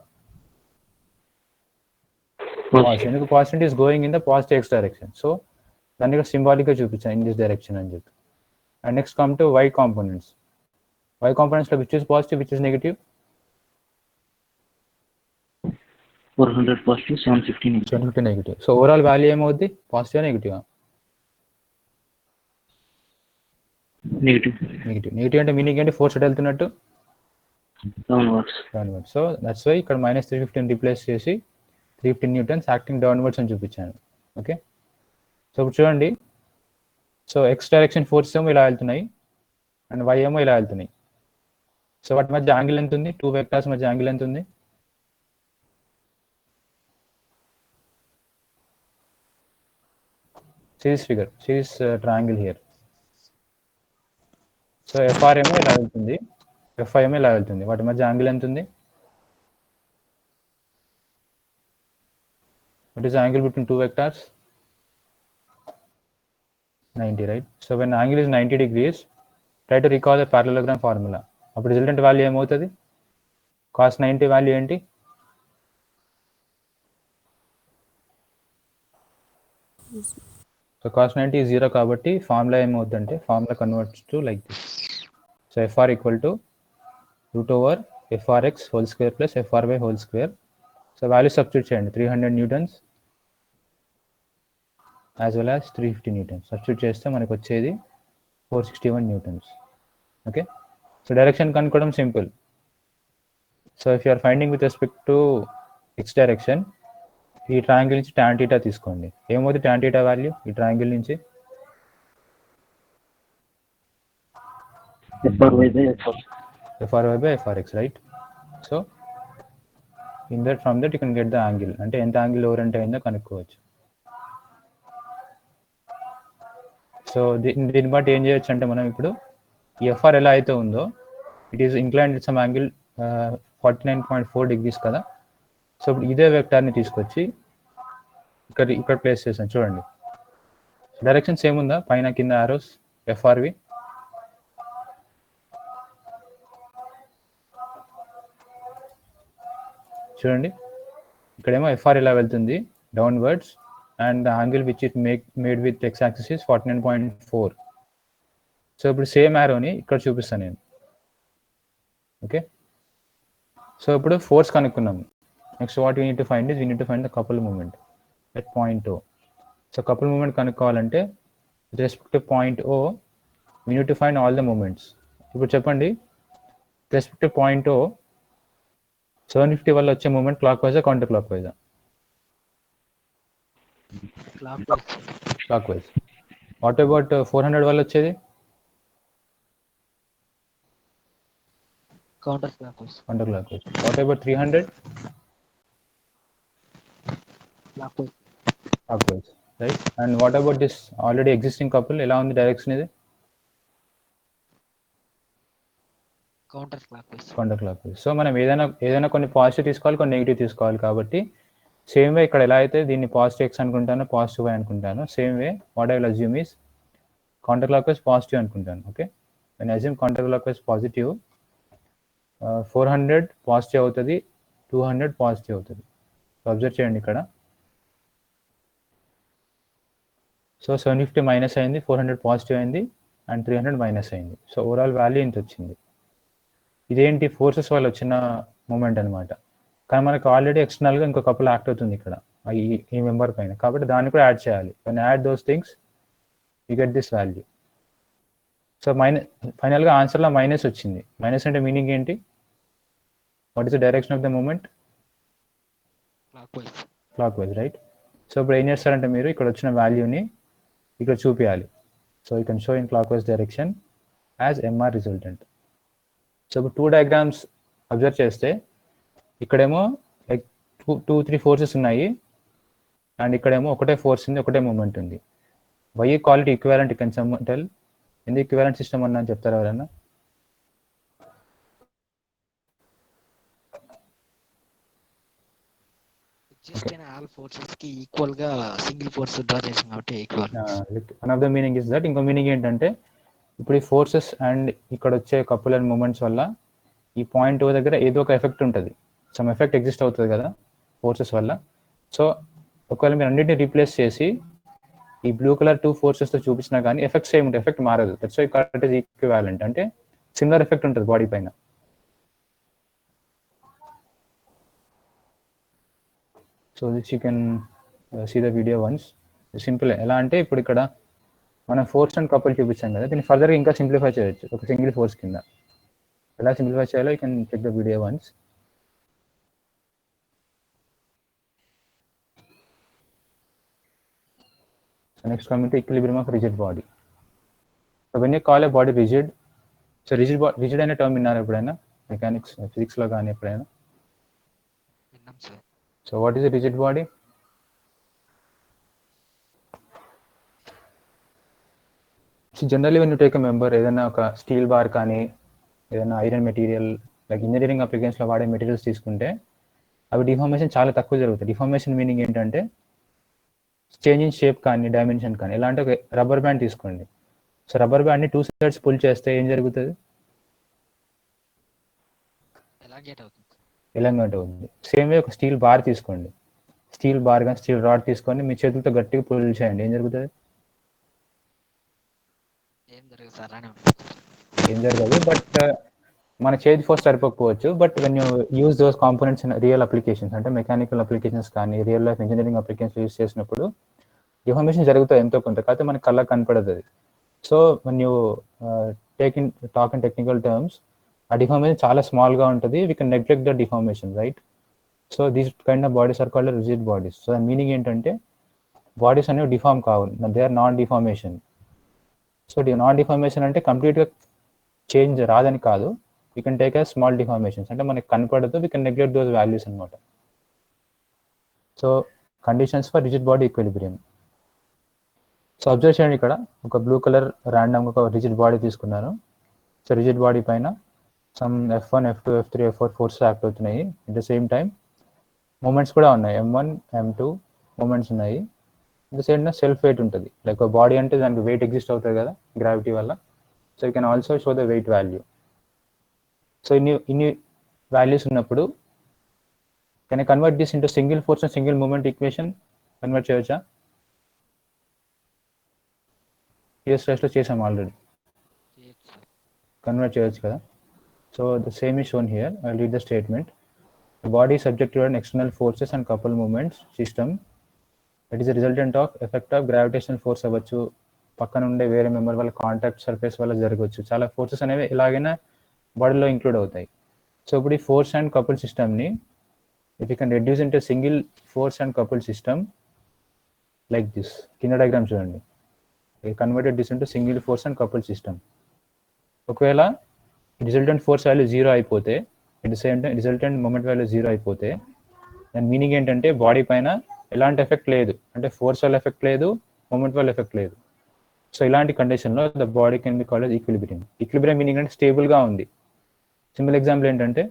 Positive. ఎందుకు positive? Is going in the positive x direction. So దాన్ని ఇక్కడ సింబాలిక్గా చూపించాను ఇన్ దిస్ డైరెక్షన్ అని చెప్పి. And next come to y components. Y కాంపోనెంట్స్లో which is positive, which is negative? 400 positive, 750 negative. So overall value ఏమవుద్ది? Positive నెగిటివా? Negative. Negative అంటే మీనింగ్ ఏంటి? ఫోర్స్ ఎటు వెళ్తున్నట్టు? డౌన్వర్డ్స్. సో దట్స్ వై ఇక్కడ -315 రీప్లేస్ చేసి 315 న్యూటన్స్ యాక్టింగ్ డౌన్వర్డ్స్ అని చూపించాను. ఓకే, సో ఇప్పుడు చూడండి, సో ఎక్స్ డైరెక్షన్ ఫోర్స్ ఏమో ఇలా వెళ్తున్నాయి అండ్ వై ఏమో ఇలా వెళ్తున్నాయి. సో వాటి మధ్య యాంగిల్ ఎంత ఉంది? 2 వెక్టార్స్ మధ్య యాంగిల్ ఎంత ఉంది? See this figure, see this triangle here. So FR ఏమో ఇలా వెళ్తుంది FIM ఇలా వెళ్తుంది. వాటి మధ్య యాంగిల్ ఎంత ఉంది? What is the angle between two vectors? 90, right? So when angle is 90 degrees, try to recall the parallelogram formula. అప్పుడు రిజల్టెంట్ వాల్యూ ఏమవుతుంది? cos 90 వాల్యూ ఏంటి? సో cos 90 is 0 కాబట్టి ఫార్ములా ఏమవుతుందంటే formula converts to like this. So FR equal to √over FRX whole square plus FRY whole square. So value substitute చేయండి. 300 newtons as well as 350 newtons substitute చేస్తే మనకు వచ్చేది 461 newtons. Okay, so direction కనుక్కోవడం simple. So if you're finding with respect to X direction, ఈ triangle నుంచి tan θ తీసుకోండి. ఏమవుతుంది tan θ value ఈ ట్రయాంగిల్ నుంచి? FRY by FRX, right? So in that, from that you can get the angle. అంటే ఎంత angle orient అయిందో కనుక్కోవచ్చు. సో దీన్ని బట్టి ఏం చేయొచ్చు అంటే మనం ఇప్పుడు ఈ FR ఎలా అయితే ఉందో it is inclined with some angle 49.4 degrees కదా. సో ఇప్పుడు ఇదే వెక్టార్ని తీసుకొచ్చి ఇక్కడ ప్లేస్ చేసాను. చూడండి డైరెక్షన్ సేమ్ ఉందా? పైన కింద ఆరోస్ FRవి. చూడండి ఇక్కడేమో FR ఇలా వెళ్తుంది downwards and the angle which it made with x axis is 49.4. So ఇప్పుడు సేమ్ యారోని ఇక్కడ చూపిస్తాను నేను. ఓకే, సో ఇప్పుడు ఫోర్స్ కనుక్కున్నాము. Next what you need to find is we need to find the couple moment at point O. So couple moment కనుక్కోవాలంటే with respect to point O we need to find all the moments. ఇప్పుడు చెప్పండి with respect to point O 750 వల్ల వచ్చే moment clock వైజా counter clock వైజా? Clock wise. What about 400 వల్ల వచ్చేది? Counter clock wise. Counter clock wise. What about 300? Clockwise. Clockwise, right. And what about this already existing couple, ఎలా ఉంది direction ఇది? Counter clock wise. Counter clock wise. So మనం ఏదైనా కొన్ని positive తీసుకోవాలి, కొన్ని నెగిటివ్ తీసుకోవాలి. కాబట్టి సేమ్ వే ఇక్కడ ఎలా అయితే దీన్ని పాజిటివ్ ఎక్స్ అనుకుంటాను, పాజిటివ్ వై అనుకుంటాను, same way what I will assume is counter clock wise positive అనుకుంటాను. ఓకే, నేను assume counter clock wise positive, 400 positive అవుతుంది, 200 పాజిటివ్ అవుతుంది. సో అబ్జర్వ్ చేయండి ఇక్కడ. సో 750 మైనస్ అయింది, 400 పాజిటివ్ అయింది అండ్ 300 మైనస్ అయింది. సో ఓవరాల్ వాల్యూ ఇంత వచ్చింది. ఇదేంటి? ఫోర్సెస్ వల్ల వచ్చిన మూమెంట్ అనమాట. కానీ మనకు ఆల్రెడీ ఎక్స్టర్నల్గా ఇంకో కపుల్ యాక్ట్ అవుతుంది ఇక్కడ ఈ మెంబర్ పైన, కాబట్టి దాన్ని కూడా యాడ్ చేయాలి. One add those things you get this value. So ఫైనల్గా ఆన్సర్లో మైనస్ వచ్చింది. మైనస్ అంటే మీనింగ్ ఏంటి? What is the direction of the moment? Clockwise, right. So ఇప్పుడు ఏం చేస్తారంటే మీరు ఇక్కడ వచ్చిన వాల్యూని ఇక్కడ చూపించాలి. So you can show in clockwise direction as MR resultant. So ఇప్పుడు 2 డయాగ్రామ్స్ అబ్జర్వ్ చేస్తే ఇక్కడేమో లైక్ 2-3 ఫోర్సెస్ ఉన్నాయి అండ్ ఇక్కడేమో ఒకటే ఫోర్స్ ఉంది, ఒకటే మూమెంట్ ఉంది. Why call it equivalent? Can some tell? ఎందుకు ఈక్వివాలెంట్ సిస్టమ్ అన్నా చెప్తారా ఎవరైనా? ఆల్ ఫోర్సెస్ కి ఈక్వల్ గా సింగిల్ ఫోర్స్ డ్రా చేసాం కాబట్టి equal. One of the meaning is that. ఇంకో మీనింగ్ ఏంటంటే ఇప్పుడు ఈ ఫోర్సెస్ అండ్ ఇక్కడ వచ్చే కపుల్ అండ్ మూమెంట్స్ వల్ల ఈ పాయింట్ O దగ్గర ఏదో ఒక ఎఫెక్ట్ ఉంటుంది, సమ్ ఎఫెక్ట్ ఎగ్జిస్ట్ అవుతుంది కదా ఫోర్సెస్ వల్ల. సో ఒకవేళ మీరు అన్నింటినీ రీప్లేస్ చేసి ఈ బ్లూ కలర్ 2 ఫోర్సెస్తో చూపించినా కానీ ఎఫెక్ట్ సేమ్ ఉంటుంది, ఎఫెక్ట్ మారదు. That's why it is equivalent. అంటే సిమిలర్ ఎఫెక్ట్ ఉంటుంది బాడీ పైన. So this you can see the video once. Simple. ఎలా అంటే ఇప్పుడు ఇక్కడ మనం ఫోర్స్ అండ్ కపుల్ చూపించాం కదా, దీన్ని ఫర్దర్గా ఇంకా సింప్లిఫై చేయొచ్చు ఒక సింగిల్ ఫోర్స్ కింద. ఎలా సింప్లిఫై చేయాలో you can check the video once. So next coming to equilibrium of rigid body. So when you call a body rigid, so rigid అనే టర్మ్ విన్నారు ఎప్పుడైనా? మెకానిక్స్, ఫిజిక్స్లో కానీ ఎప్పుడైనా? విన్నాం sir. So what is a rigid body? So generally when you take a member, ఏదైనా ఒక steel bar కానీ ఏదైనా ఐరన్ మెటీరియల్ లైక్ ఇంజనీరింగ్ అప్లికేషన్స్లో వాడే మెటీరియల్స్ తీసుకుంటే అవి డిఫార్మేషన్ చాలా తక్కువ జరుగుతుంది. డిఫార్మేషన్ మీనింగ్ ఏంటంటే చేంజ్ ఇన్ షేప్ కానీ డైమెన్షన్ కానీ. ఎలా అంటే ఒక రబ్బర్ బ్యాండ్ తీసుకోండి. సో రబ్బర్ బ్యాండ్ని 2 సైడ్స్ పుల్ చేస్తే ఏం జరుగుతుంది? ఎలాగేట్ అవుతుంది. ఎలాంగేట్ అవుతుంది. సేమ్ వే ఒక స్టీల్ బార్ తీసుకోండి. స్టీల్ బార్ కానీ స్టీల్ రాడ్ తీసుకొని మీ చేతులతో గట్టిగా పుల్ చేయండి, ఏం జరుగుతుంది? ఏం జరగదు సార్ అని ఏం జరగదు. బట్ మన చేతి ఫోర్స్ సరిపోకపోవచ్చు. But when you use those components in real applications అంటే మెకానికల్ అప్లికేషన్స్ కానీ real life engineering applications use చేసినప్పుడు డిఫార్మేషన్ జరుగుతాయి ఎంతో కొంత, కాకపోతే మనకి కళ్ళకి కనపడదు అది. So when you talk in technical terms, ఆ డిఫార్మేషన్ చాలా స్మాల్గా ఉంటుంది. We can neglect the deformation, right? So these kind of bodies are called rigid bodies. So దాని మీనింగ్ ఏంటంటే బాడీస్ అనేవి డిఫార్మ్ కావు, they are non deformation. So non deformation అంటే కంప్లీట్గా చేంజ్ రాదని కాదు, we can take a small deformations, అంటే మనకి కనపడదు, we can neglect those values అనమాట. So conditions for rigid body equilibrium. So observe చేయండి, ఇక్కడ ఒక బ్లూ కలర్ ర్యాండమ్గా ఒక రిజిడ్ బాడీ తీసుకున్నాను. సో రిజిడ్ బాడీ పైన some F1, F2, F3, F4 force act అవుతున్నాయి. At the same time moments కూడా ఉన్నాయి, M1, M2 మూమెంట్స్ ఉన్నాయి. At the same time self weight ఉంటుంది. లైక్ బాడీ అంటే దానికి వెయిట్ ఎగ్జిస్ట్ అవుతుంది కదా గ్రావిటీ వల్ల. So you can also show the weight value. So ఇన్ని వాల్యూస్ ఉన్నప్పుడు can I convert this into single force and single moment equation? Convert చేయవచ్చా? TS టెస్ట్లో చేసాం ఆల్రెడీ, కన్వర్ట్ చేయొచ్చు కదా. So the same is shown here. I will read the statement. The body is subject to an external forces and couple movements system that is a resultant of effect of gravitational force అవ్వచ్చు, పక్కన ఉండే వేరే member వల్ల contact surface వల్ల జరగవచ్చు. చాలా forces అనేవి ఎలాగైనా బాడీలో ఇంక్లూడ్ అవుతాయి. సో ఇప్పుడు ఈ ఫోర్స్ అండ్ కపుల్ సిస్టమ్ని if you can reduce into single force and couple system like this, కింద డయాగ్రామ్ చూడండి. Converted this into single force and couple system. ఒకవేళ రిజల్టెంట్ ఫోర్స్ వాల్యూ 0 అయిపోతే, at the same time resultant moment value 0 అయిపోతే, దాని meaning ఏంటంటే body పైన ఎలాంటి effect లేదు, అంటే ఫోర్స్ వల్ల ఎఫెక్ట్ లేదు, మూమెంట్ వల్ల ఎఫెక్ట్ లేదు. సో ఇలాంటి కండిషన్లో the body can be called equilibrium. Equilibrium meaning అంటే స్టేబుల్గా ఉంది. సింపుల్ ఎగ్జాంపుల్ ఏంటంటే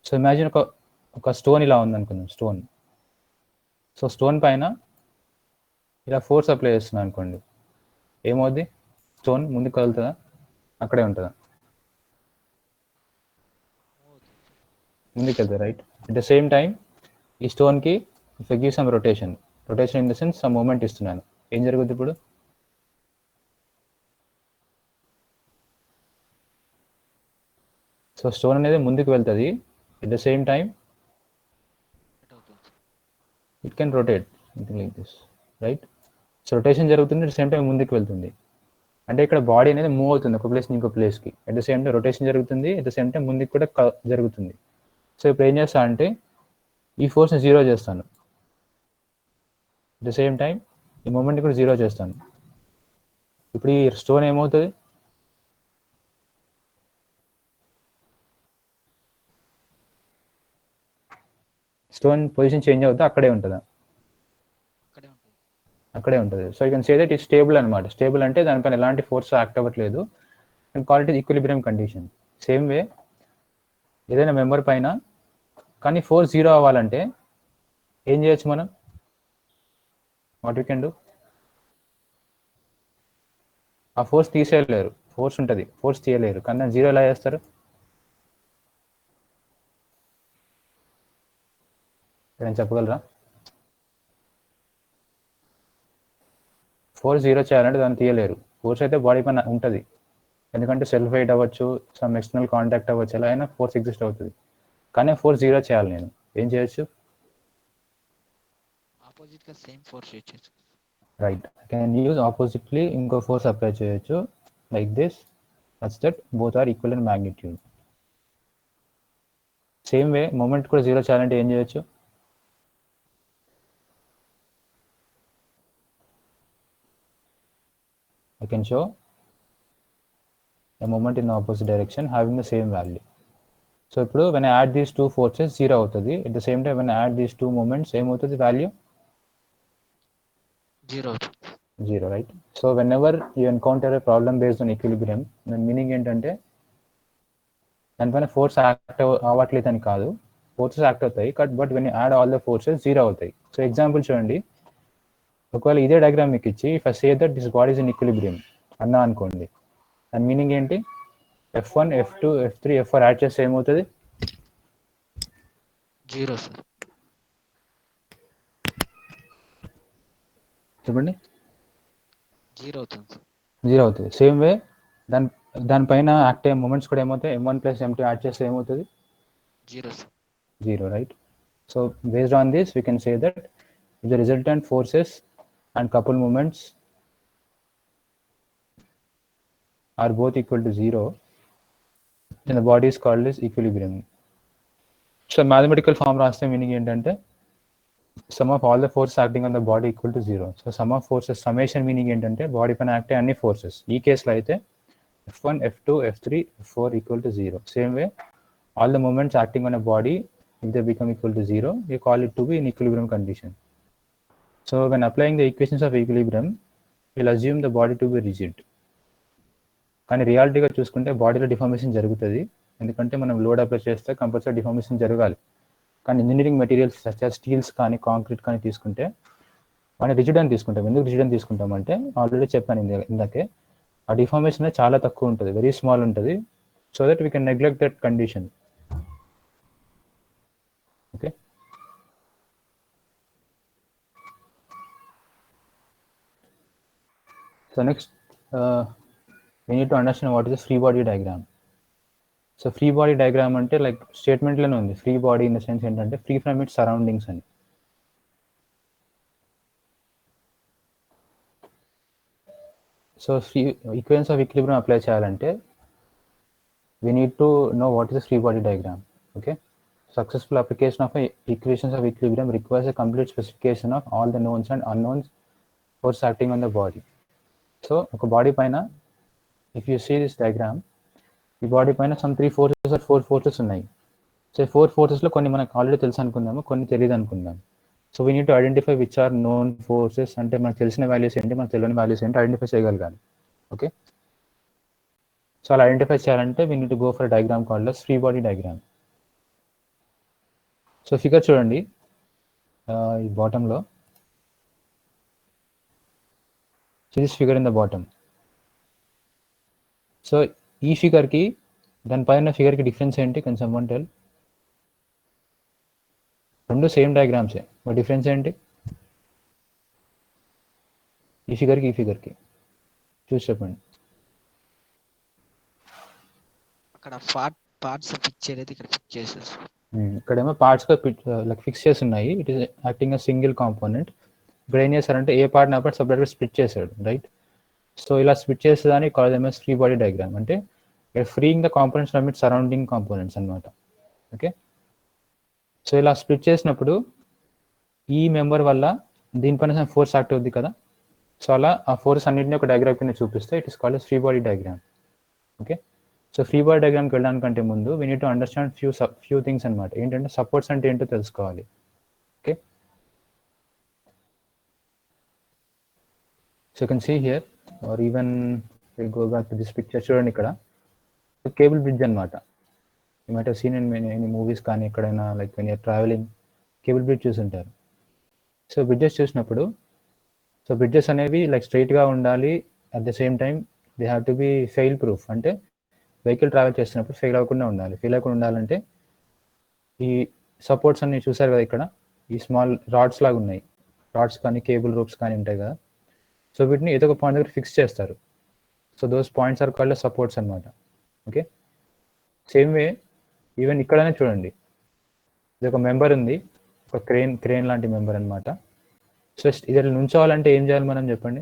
సో ఇమాజిన్ ఒక స్టోన్ ఇలా ఉంది అనుకుందాం, స్టోన్. సో స్టోన్ పైన ఇలా ఫోర్స్ అప్లై చేస్తున్నాను అనుకోండి, ఏమవుద్ది? స్టోన్ ముందుకు కదులుతుందా? అక్కడే ఉంటుందా? ముందుకు వెళ్తుంది, right? At the same time ఈ స్టోన్కి if I give some rotation in the sense some moment ఇస్తున్నాను, ఏం జరుగుద్ది ఇప్పుడు? సో స్టోన్ అనేది ముందుకు వెళ్తుంది, at the same time it can rotate something like this, right? So rotation జరుగుతుంది, అట్ ద సేమ్ టైం ముందుకు వెళ్తుంది. అంటే ఇక్కడ బాడీ అనేది మూవ్ అవుతుంది ఒక ప్లేస్ నుంచి ఇంకో ప్లేస్కి. At the same time rotation జరుగుతుంది, అట్ ద సేమ్ టైం ముందుకు కూడా జరుగుతుంది. సో ఇప్పుడు ఏం చేస్తా అంటే ఈ ఫోర్స్ని 0 చేస్తాను, అట్ ద సేమ్ టైం ఈ మూమెంట్ని కూడా 0 చేస్తాను. ఇప్పుడు ఈ స్టోన్ ఏమవుతుంది? స్టోన్ పొజిషన్ చేంజ్ అవుతా అక్కడే ఉంటుందా? అక్కడే ఉంటుంది. So you can say that it stable అనమాట. స్టేబుల్ అంటే దానిపైన ఎలాంటి ఫోర్స్ యాక్ట్ అవ్వట్లేదు, and call it equilibrium condition. Same way ఏదైనా మెంబర్ పైన కానీ ఫోర్స్ 0 అవ్వాలంటే ఏం చేయొచ్చు మనం? What you can do? ఆ ఫోర్స్ తీసేయలేరు, ఫోర్స్ ఉంటుంది, ఫోర్స్ తీయలేరు, కానీ దాన్ని 0 ఎలా చేస్తారు? ఏమైనా చెప్పగలరా? ఫోర్స్ 0 చేయాలంటే దాన్ని తీయలేరు. ఫోర్స్ అయితే బాడీ పైన ఉంటుంది, ఎందుకంటే సెల్ఫ్ వెయిట్ అవ్వచ్చు, సమ్ ఎక్స్టర్నల్ కాంటాక్ట్ అవ్వచ్చు, ఎలా అయినా ఫోర్స్ ఎగ్జిస్ట్ అవుతుంది. కానీ ఫోర్స్ 0 చేయాలి, నేను ఏం చేయొచ్చు? ఆపోజిట్గా సేమ్ ఫోర్స్ చేయొచ్చు, right? I can use oppositely ఇంకో ఫోర్స్ అప్లై చేయొచ్చు like this, such that both are equal in magnitude. Same way moment కూడా 0 చేయాలంటే ఏం చేయొచ్చు? I can show a moment in the opposite direction having the same value. So ఇప్పుడు when add these two forces zero అవుతుంది. At the same time when add these two moments ఏమవుతుంది value? Zero, right? So when ever you encounter a problem based on equilibrium, దాని meaning ఏంటంటే దానిపైన force act అవ్వట్లేదు అని కాదు, forces act అవుతాయి, but when add all the forces zero అవుతాయి. So example చూడండి, ఒకవేళ ఇదే డయాగ్రామ్ మీకు ఇచ్చి if I say that this body is in equilibrium అన్నా అనుకోండి, దాని మీనింగ్ ఏంటి? F1, F2, F3, F4 add చేస్తే ఏమవుతుంది? Zero sir. చెప్పండి. జీరో అవుతుంది సార్. జీరో అవుతుంది. సేమ్ వే దానిపైన యాక్ట్ అయ్యే మూమెంట్స్ కూడా ఏమవుతాయి? M1 + M2 యాడ్ చేస్తే ఏమవుతుంది? Zero sir. Zero, right? So based on this we can say that if the resultant forces and couple moments are both equal to zero, then the body is called as equilibrium. So mathematical form రాస్తే meaning ఏంటంటే sum of all the forces acting on the body equal to zero. So sum of forces summation meaning ఏంటంటే body పైన act అయ్యే అన్ని forces. ఈ కేసులో అయితే F1, F2, F3, F4 equal to zero. Same way all the moments acting on a body, if they become equal to zero, we call it to be in equilibrium condition. So when applying the equations of equilibrium, we'll assume the body to be rigid. కానీ రియాలిటీగా చూసుకుంటే బాడీలో deformation జరుగుతుంది, ఎందుకంటే మనం load apply చేస్తే compulsory deformation జరగాలి. కానీ engineering materials such as steels కానీ కాంక్రీట్ కానీ తీసుకుంటే మనం రిజిడ్ అని తీసుకుంటాం. ఎందుకు రిజిడ్ అని తీసుకుంటామంటే ఆల్రెడీ చెప్పాను ఇందాకే, ఆ డిఫార్మేషన్ చాలా తక్కువ ఉంటుంది, వెరీ స్మాల్ ఉంటుంది, so that we can neglect that condition. Okay, so next we need to understand what is a free body diagram. So free body diagram అంటే లైక్ స్టేట్మెంట్లోనే ఉంది, free body in the sense ఏంటంటే free from it's surroundings అని. So free equations of equilibrium apply చేయాలంటే we need to know what is a free body diagram. Okay, successful application of equations of equilibrium requires a complete specification of all the knowns and unknowns forces acting on the body. So ఒక body పైన if you see this diagram, ఈ body పైన some 3 forces or 4 forces ఉన్నాయి. So 4 ఫోర్సెస్లో కొన్ని మనకు already తెలుసు అనుకుందాము, కొన్ని తెలియదు అనుకుందాం. So we need to identify which are known forces, అంటే మనకు తెలిసిన వాల్యూస్ ఏంటి, మనకు తెలియని వాల్యూస్ ఏంటి ఐడెంటిఫై చేయగలగాలి. ఓకే, సో అలా ఐడెంటిఫై చేయాలంటే we need to go for diagram called as free body diagram. So figure చూడండి, ఈ బాటంలో this figure in the bottom. So ఈ ఫిగర్కి దానిపైన ఫిగర్కి డిఫరెన్స్ ఏంటి, కొంచెం వన్ టెల్. రెండు సేమ్ డయాగ్రామ్సే, బట్ డిఫరెన్స్ ఏంటి ఈ ఫిగర్కి ఈ ఫిగర్కి చూసి చెప్పండి. అక్కడ పార్ట్స్ ఫిక్స్ చేయలేదు, ఇక్కడ ఫిక్స్ చేసేసి ఇక్కడేమో పార్ట్స్గా లైక్ ఫిక్స్ చేసి ఉన్నాయి, it is acting a single component. ఇప్పుడు ఏం చేశారంటే ఏ పార్ట్ నా పార్ట్ సపరేట్గా స్ప్లిట్ చేశాడు, రైట్? సో ఇలా స్ప్లిట్ చేసేదాన్ని call them as free body diagram, అంటే freeing the components from it surrounding components అనమాట. ఓకే, సో ఇలా స్ప్లిట్ చేసినప్పుడు ఈ మెంబర్ వల్ల దీనిపైన ఫోర్స్ యాక్ట్ అవుద్ది కదా, సో అలా ఆ ఫోర్స్ అన్నింటినీ ఒక డయాగ్రామ్ కింద చూపిస్తే it is called free body diagram. Okay, so free body డయాగ్రామ్కి వెళ్ళడానికంటే ముందు we need to understand few things అనమాట. ఏంటంటే సపోర్ట్స్ అంటే ఏంటో తెలుసుకోవాలి. Okay, so you can see here or even will go back to this picture. చూడండి ఇక్కడ కేబుల్ బ్రిడ్జ్ అనమాట. You might have seen in any movies కానీ ఎక్కడైనా like when you're travelling cable bridge చూసుంటారు. సో బ్రిడ్జెస్ చూసినప్పుడు, so bridges అనేవి like స్ట్రైట్గా ఉండాలి, at the same time they have to be fail proof, అంటే వెహికల్ ట్రావెల్ చేస్తున్నప్పుడు ఫెయిల్ అవ్వకుండా ఉండాలి. ఫెయిల్ అవ్వకుండా ఉండాలంటే ఈ సపోర్ట్స్ అన్ని చూసారు కదా, ఇక్కడ ఈ స్మాల్ రాడ్స్ లాగా ఉన్నాయి, రాడ్స్ కానీ కేబుల్ రూప్స్ కానీ ఉంటాయి కదా, సో వీటిని ఏదో ఒక పాయింట్ దగ్గర ఫిక్స్ చేస్తారు. So those points are called supports అనమాట. ఓకే, సేమ్ వే ఈవెన్ ఇక్కడనే చూడండి, ఇది ఒక మెంబర్ ఉంది, ఒక క్రేన్ లాంటి మెంబర్ అనమాట. సో ఇది నుంచోవాలంటే ఏం చేయాలి మనం చెప్పండి,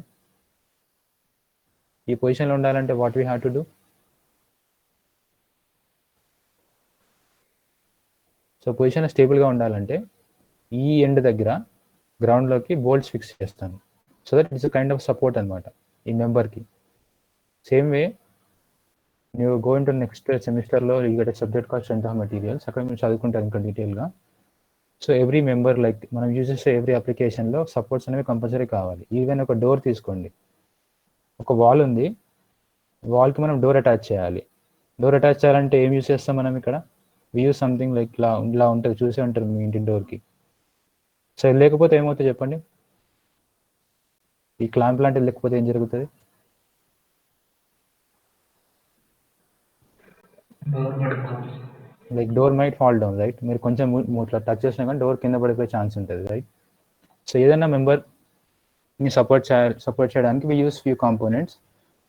ఈ పొజిషన్లో ఉండాలంటే what we have to do? So position స్టేబుల్గా ఉండాలంటే ఈ ఎండ్ దగ్గర గ్రౌండ్లోకి బోల్ట్స్ ఫిక్స్ చేస్తాను, so that it's kind of support అనమాట ఈ మెంబర్కి. Same way you go into next semester లో you get a subject called strength of materials. అక్కడ మీరు చదువుకుంటారు ఇంకా డీటెయిల్గా. సో ఎవ్రీ మెంబర్ లైక్ మనం యూజ్ చేసే ఎవ్రీ అప్లికేషన్లో సపోర్ట్స్ అనేవి కంపల్సరీ కావాలి. ఈవెన్ ఒక డోర్ తీసుకోండి, ఒక వాల్ ఉంది, వాల్కి మనం డోర్ అటాచ్ చేయాలి. డోర్ అటాచ్ చేయాలంటే ఏం యూజ్ చేస్తాం మనం ఇక్కడ? వి యూజ్ సంథింగ్ లైక్ ఇలా ఉంటుంది, చూసే ఉంటారు మీ ఇంటి డోర్కి. సో ఇది లేకపోతే ఏమవుతుంది చెప్పండి? ఈ క్లాంప్ లాంటిది లేకపోతే ఏం జరుగుతుంది? Like door might fall down, right? మీరు కొంచెం ఇట్లా టచ్ చేసినా కానీ డోర్ కింద పడిపోయే ఛాన్స్ ఉంటుంది, రైట్? సో ఏదైనా మెంబర్ని సపోర్ట్ చేయడానికి we use few components.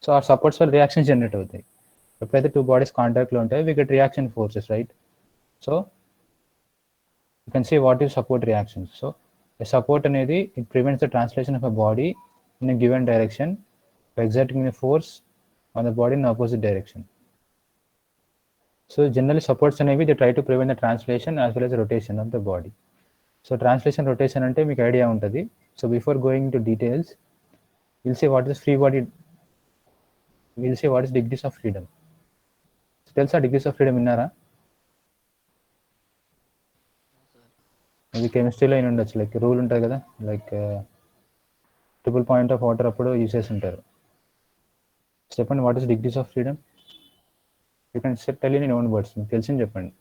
So ఆ సపోర్ట్స్ వల్ల రియాక్షన్స్ జనరేట్ అవుతాయి. ఎప్పుడైతే టూ బాడీస్ కాంటాక్ట్లో ఉంటాయి we get reaction forces, right? So you can see what is support reactions. So support అనేది it prevents the translation of a body in a given direction by exerting a force on the body in opposite direction. So generally supports అనేవి they try to prevent the translation as well as the rotation of the body. So translation rotation అంటే మీకు idea ఉంటుంది. So before going into details, we'll see what is free body, we'll see what is degrees of freedom. So తెలుసా degrees of freedom విన్నారా? ఇది కెమిస్ట్రీలో అయిన ఉండొచ్చు, like rule ఉంటుంది కదా, like triple point of water అప్పుడు యూస్ చేసి ఉంటారు. చెప్పండి, what is degrees of freedom? You can tell in own words, మీకు తెలిసింది చెప్పండి.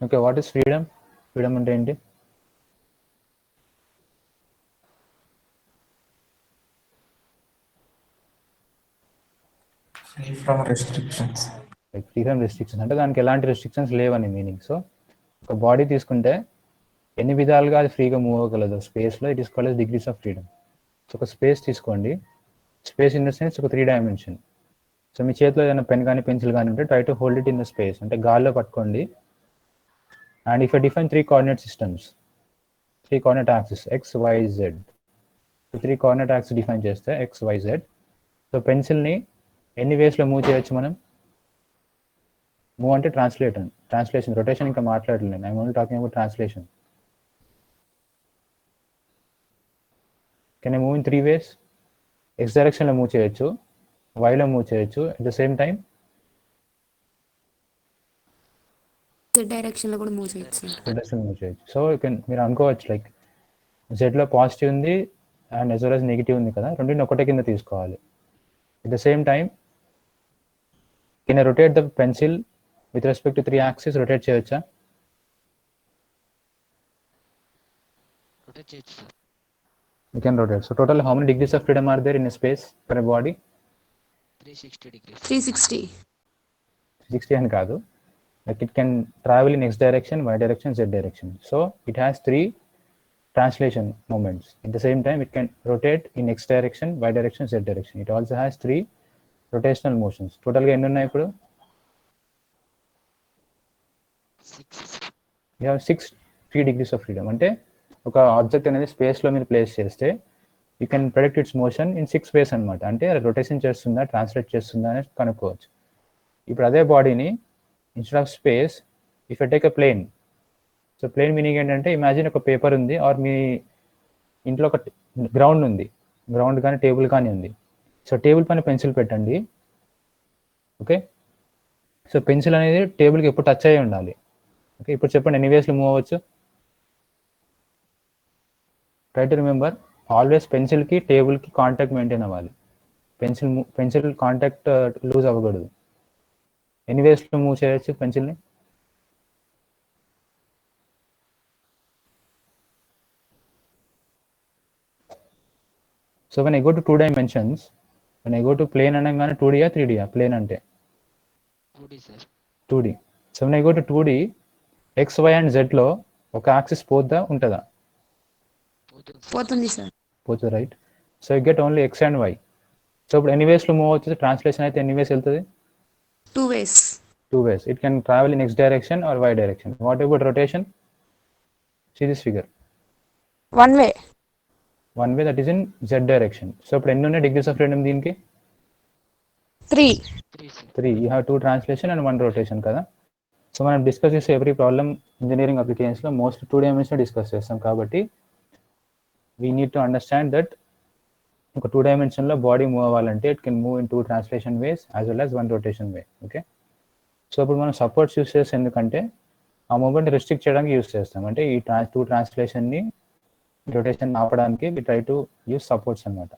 Okay, what is freedom? Freedom అంటే ఏంటి? Free from restrictions. Like free from restrictions అంటే దానికి ఎలాంటి రెస్ట్రిక్షన్స్ లేవని మీనింగ్. సో ఒక బాడీ తీసుకుంటే ఎన్ని విధాలుగా అది ఫ్రీగా మూవ్ అవ్వగలదు స్పేస్లో, it is called as degrees of freedom. So ఒక స్పేస్ తీసుకోండి, స్పేస్ ఇన్ ద సెన్స్ ఒక 3 dimension. సో మీ చేతిలో ఏదైనా పెన్ కానీ పెన్సిల్ కానీ ఉంటే try to hold it in the space, అంటే గాల్లో పట్టుకోండి. And if you define 3 coordinate systems, 3 coordinate axis x, y, z. So 3 coordinate axis define చేస్తే x, y, z. సో పెన్సిల్ని ఎన్ని వేస్లో మూవ్ చేయొచ్చు మనం? మూవ్ అంటే ట్రాన్స్లేషన్, రొటేషన్ ఇంకా మాట్లాడలేదు, I'm only talking about translation. Can I move in 3 ways? X డైరెక్షన్లో move చేయొచ్చు, వైలో మూవ్ చేయొచ్చు, at the same time direction లో కూడా మూవ్ చేయొచ్చు. సో మీరు అనుకోవచ్చు లైక్ జెడ్లో పాజిటివ్ ఉంది and as well as negative ఉంది కదా, రెండింటిని ఒకటే కింద తీసుకోవాలి. At the same time can I rotate the pencil with respect to 3 axes? Rotate చేయొచ్చా? రొటేట్ చేయొచ్చు sir. You can rotate. So total how many degrees of freedom are there in a space for a body? 360 degrees. 360. 360 అని కాదు, like it can travel in x direction, y direction, z direction. So it has 3 translation moments. At the same time it can rotate in x direction, y direction, z direction. It also has 3 rotational motions. Total గా ఎన్ని ఉన్నాయి ఇప్పుడు? 6. You have 6 free degrees of freedom. అంటే ఒక object అనేది స్పేస్లో మీరు place చేస్తే you can predict it's motion in 6 ways అనమాట. అంటే రొటేషన్ చేస్తుందా, ట్రాన్స్లేట్ చేస్తుందా అనేది కనుక్కోవచ్చు. ఇప్పుడు అదే బాడీని instead of space if you take a plane, so plane meaning ఏంటంటే ఇమాజిన్ ఒక పేపర్ ఉంది ఆర్ మీ ఇంట్లో ఒక గ్రౌండ్ ఉంది, గ్రౌండ్ కానీ టేబుల్ కానీ ఉంది. సో టేబుల్ పైన పెన్సిల్ పెట్టండి, ఓకే? సో పెన్సిల్ అనేది టేబుల్కి ఎప్పుడు టచ్ అయ్యి ఉండాలి, ఓకే? ఇప్పుడు చెప్పండి ఎన్ని వేస్లో మూవ్ అవ్వచ్చు? ట్రై టు రిమెంబర్, ఆల్వేస్ పెన్సిల్కి టేబుల్కి కాంటాక్ట్ మెయింటైన్ అవ్వాలి. పెన్సిల్ కాంటాక్ట్ లూజ్ అవ్వకూడదు. ఎన్ని వేస్లో మూవ్ చేయొచ్చు పెన్సిల్ని? So when I go to 2 dimensions, when I go to plane అనగానే 2D ఆ 3D ఆ? ప్లేన్ అంటే 2D sir. 2D. So when I go to 2D, x, y and జెడ్లో ఒక యాక్సిస్ పోద్దా ఉంటుందా? పోతుంది సార్. పోతుంది, right? So you get only X and Y. So ఇప్పుడు ఎన్ని వేస్లో మూవ్ అవుతుంది? ట్రాన్స్లేషన్ అయితే ఎన్ని వేస్ వెళ్తుంది? 2 ways. 2 ways. It can travel in x direction or y direction. What about rotation? See this figure. 1 way. 1 way, that is in z direction. So ఇప్పుడు ఎన్ని ఉన్నాయి degrees of freedom దీనికి? 3. 3 sir. 3. You have 2 translation and 1 rotation కదా. So మనం discuss చేసే every problem engineering అప్లికేషన్స్లో most 2 డైమెన్షన్లో discuss చేస్తాం కాబట్టి we need to understand that ఒక 2 డైమెన్షన్లో బాడీ మూవ్ అవ్వాలంటే it can move in 2 translation ways as well as 1 rotation way. Okay, so ఇప్పుడు మనం సపోర్ట్స్ యూస్ చేస్తే ఎందుకంటే ఆ మూవ్మెంట్ రెస్ట్రిక్ట్ చేయడానికి యూస్ చేస్తాం. అంటే ఈ 2 ట్రాన్స్లేషన్ని రొటేషన్ ఆపడానికి we try to use supports అనమాట.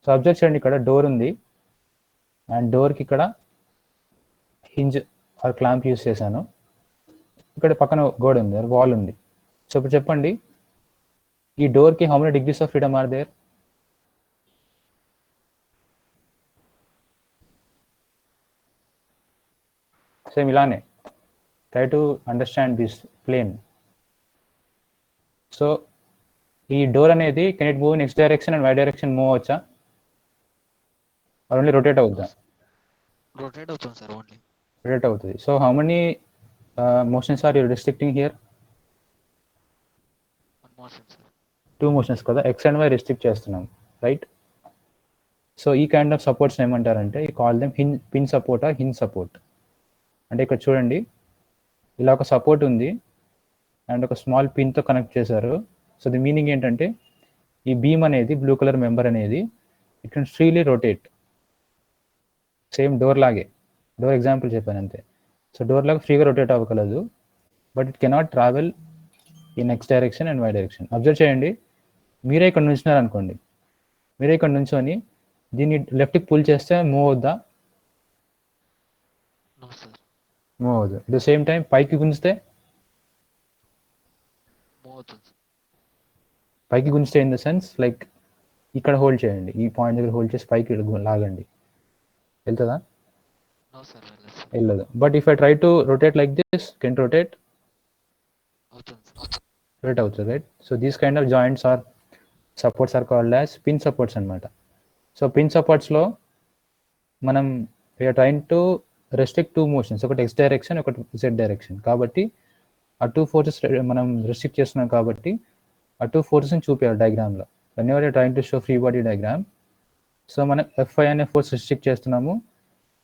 సో అబ్జర్వ్ చేయండి, ఇక్కడ డోర్ ఉంది అండ్ డోర్కి ఇక్కడ హింజ్ ఆర్ క్లాంప్ యూస్ చేశాను. ఇక్కడ పక్కన గోడ ఉంది, వాల్ ఉంది. సో ఇప్పుడు చెప్పండి, ఈ డోర్కి how many degrees of freedom are there? Same ఇలానే try to understand this plane. So ఈ డోర్ అనేది can it move in X direction and Y direction move అవచ్చా? ఓన్లీ రొటేట్ అవుతుందా? రొటేట్ అవుతుంది సార్, ఓన్లీ రొటేట్ అవుతుంది. So how many motions are you restricting here? 1 motion sir. 2 motions కదా, X and Y restrict చేస్తున్నాం, right? So ఈ kind of supports ఏమంటారంటే ఈ call them pin support or hinge support. అంటే ఇక్కడ చూడండి, ఇలా ఒక సపోర్ట్ ఉంది అండ్ ఒక స్మాల్ పిన్తో కనెక్ట్ చేశారు. సో ది మీనింగ్ ఏంటంటే ఈ బీమ్ అనేది బ్లూ కలర్ మెంబర్ అనేది it can freely rotate. Same door లాగే, డోర్ ఎగ్జాంపుల్ చెప్పాను అంతే. సో డోర్ లాగా ఫ్రీగా రొటేట్ అవ్వగలదు, but it cannot travel in X direction and Y direction. Observe చేయండి, మీరే ఇక్కడ నుంచున్నారు అనుకోండి, మీరే ఇక్కడ నుంచొని దీన్ని లెఫ్ట్కి పుల్ చేస్తే మూవ్ అవుద్దా? నో సార్, మూవ్ అవుతుంది. అట్ ద సేమ్ టైం పైకి గుంజితే మూవ్ అవుతుంది. పైకి గుంజితే ఇన్ ద సెన్స్ లైక్ ఇక్కడ హోల్డ్ చేయండి, ఈ పాయింట్ దగ్గర హోల్డ్ చేసి పైకి లాగండి, వెళ్తుందా? నో సార్, వెళ్ళదు సార్. వెళ్ళదు. But if I try to rotate like this, can rotate? అవుతుంది సార్. రొటేట్ అవుతుంది, right? So these kind of joints or supports are called as pin supports అనమాట. సో పిన్ సపోర్ట్స్లో మనం we are trying to restrict 2 motions, ఒకటి X direction, ఒకటి Z direction. కాబట్టి ఆ 2 forces మనం రెస్ట్రిక్ట్ చేస్తున్నాం కాబట్టి ఆ 2 ఫోర్సెస్ని చూపించాలి డయాగ్రామ్లో. When ever trying to show free body diagram, so మనం ఎఫ్ఐ అనే ఫోర్స్ రెస్ట్రిక్ట్ చేస్తున్నాము,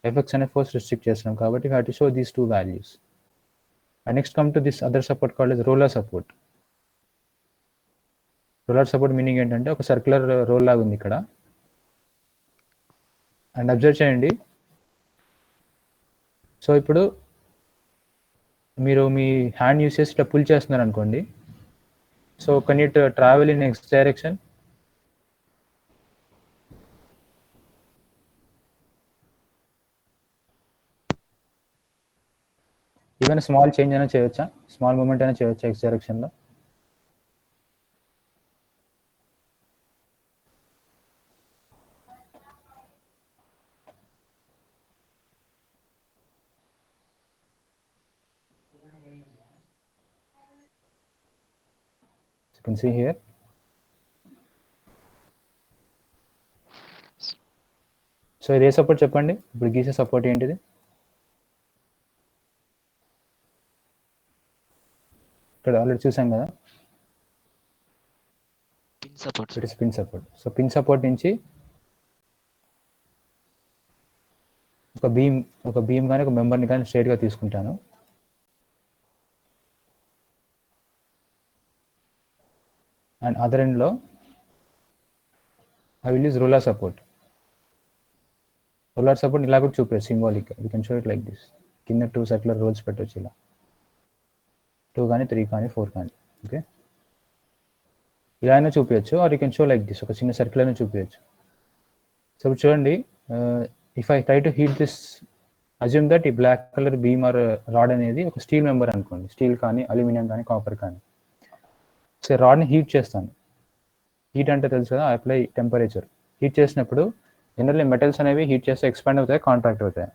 ఎఫ్ఎక్స్ అనే ఫోర్స్ రెస్ట్రిక్ట్ చేస్తున్నాం కాబట్టి we have to show these 2 values. And next come to this other support called as roller support. Roller support meaning ఏంటంటే ఒక circular role లాగా ఉంది ఇక్కడ. అండ్ అబ్జర్వ్ చేయండి, సో ఇప్పుడు మీరు మీ హ్యాండ్ యూస్ చేసి ఇట్లా పుల్ చేస్తున్నారు అనుకోండి, so can it travel in X direction? Even small change అయినా చేయొచ్చా, స్మాల్ మూమెంట్ అయినా చేయొచ్చా ఎక్స్ డైరెక్షన్లో? You can see here. So ఇది ఏ సపోర్ట్ చెప్పండి, ఇప్పుడు గీసే సపోర్ట్ ఏంటిది? ఇక్కడ ఆల్రెడీ చూసాం కదా, pin support it is pin support. So pin support నుంచి ఒక బీమ్ కానీ ఒక మెంబర్ని కానీ స్ట్రైట్గా తీసుకుంటాను. అండ్ అదర్ ఎండ్లో I will use roller support. Roller support ఇలా కూడా చూపేది symbolic, you can show it like this. కింద 2 సర్క్యులర్ రోల్స్ పెట్టవచ్చు, ఇలా 2 కానీ 3 కానీ 4 కానీ. ఓకే, ఇలా అయినా చూపించచ్చు, or you can show like this, ఒక చిన్న సర్కిల్ అయినా చూపించచ్చు. సో ఇప్పుడు చూడండి, if I try to heat this, assume that ఈ black colour beam or rod అనేది ఒక స్టీల్ మెంబర్ అనుకోండి, స్టీల్ కానీ అల్యూమినియం కానీ కాపర్ కానీ. సో రాడ్ని హీట్ చేస్తాను. హీట్ అంటే తెలుసు కదా, అప్లై టెంపరేచర్. హీట్ చేసినప్పుడు జనరల్లీ మెటల్స్ అనేవి హీట్ చేస్తే ఎక్స్పాండ్ అవుతాయి, కాంట్రాక్ట్ అవుతాయి.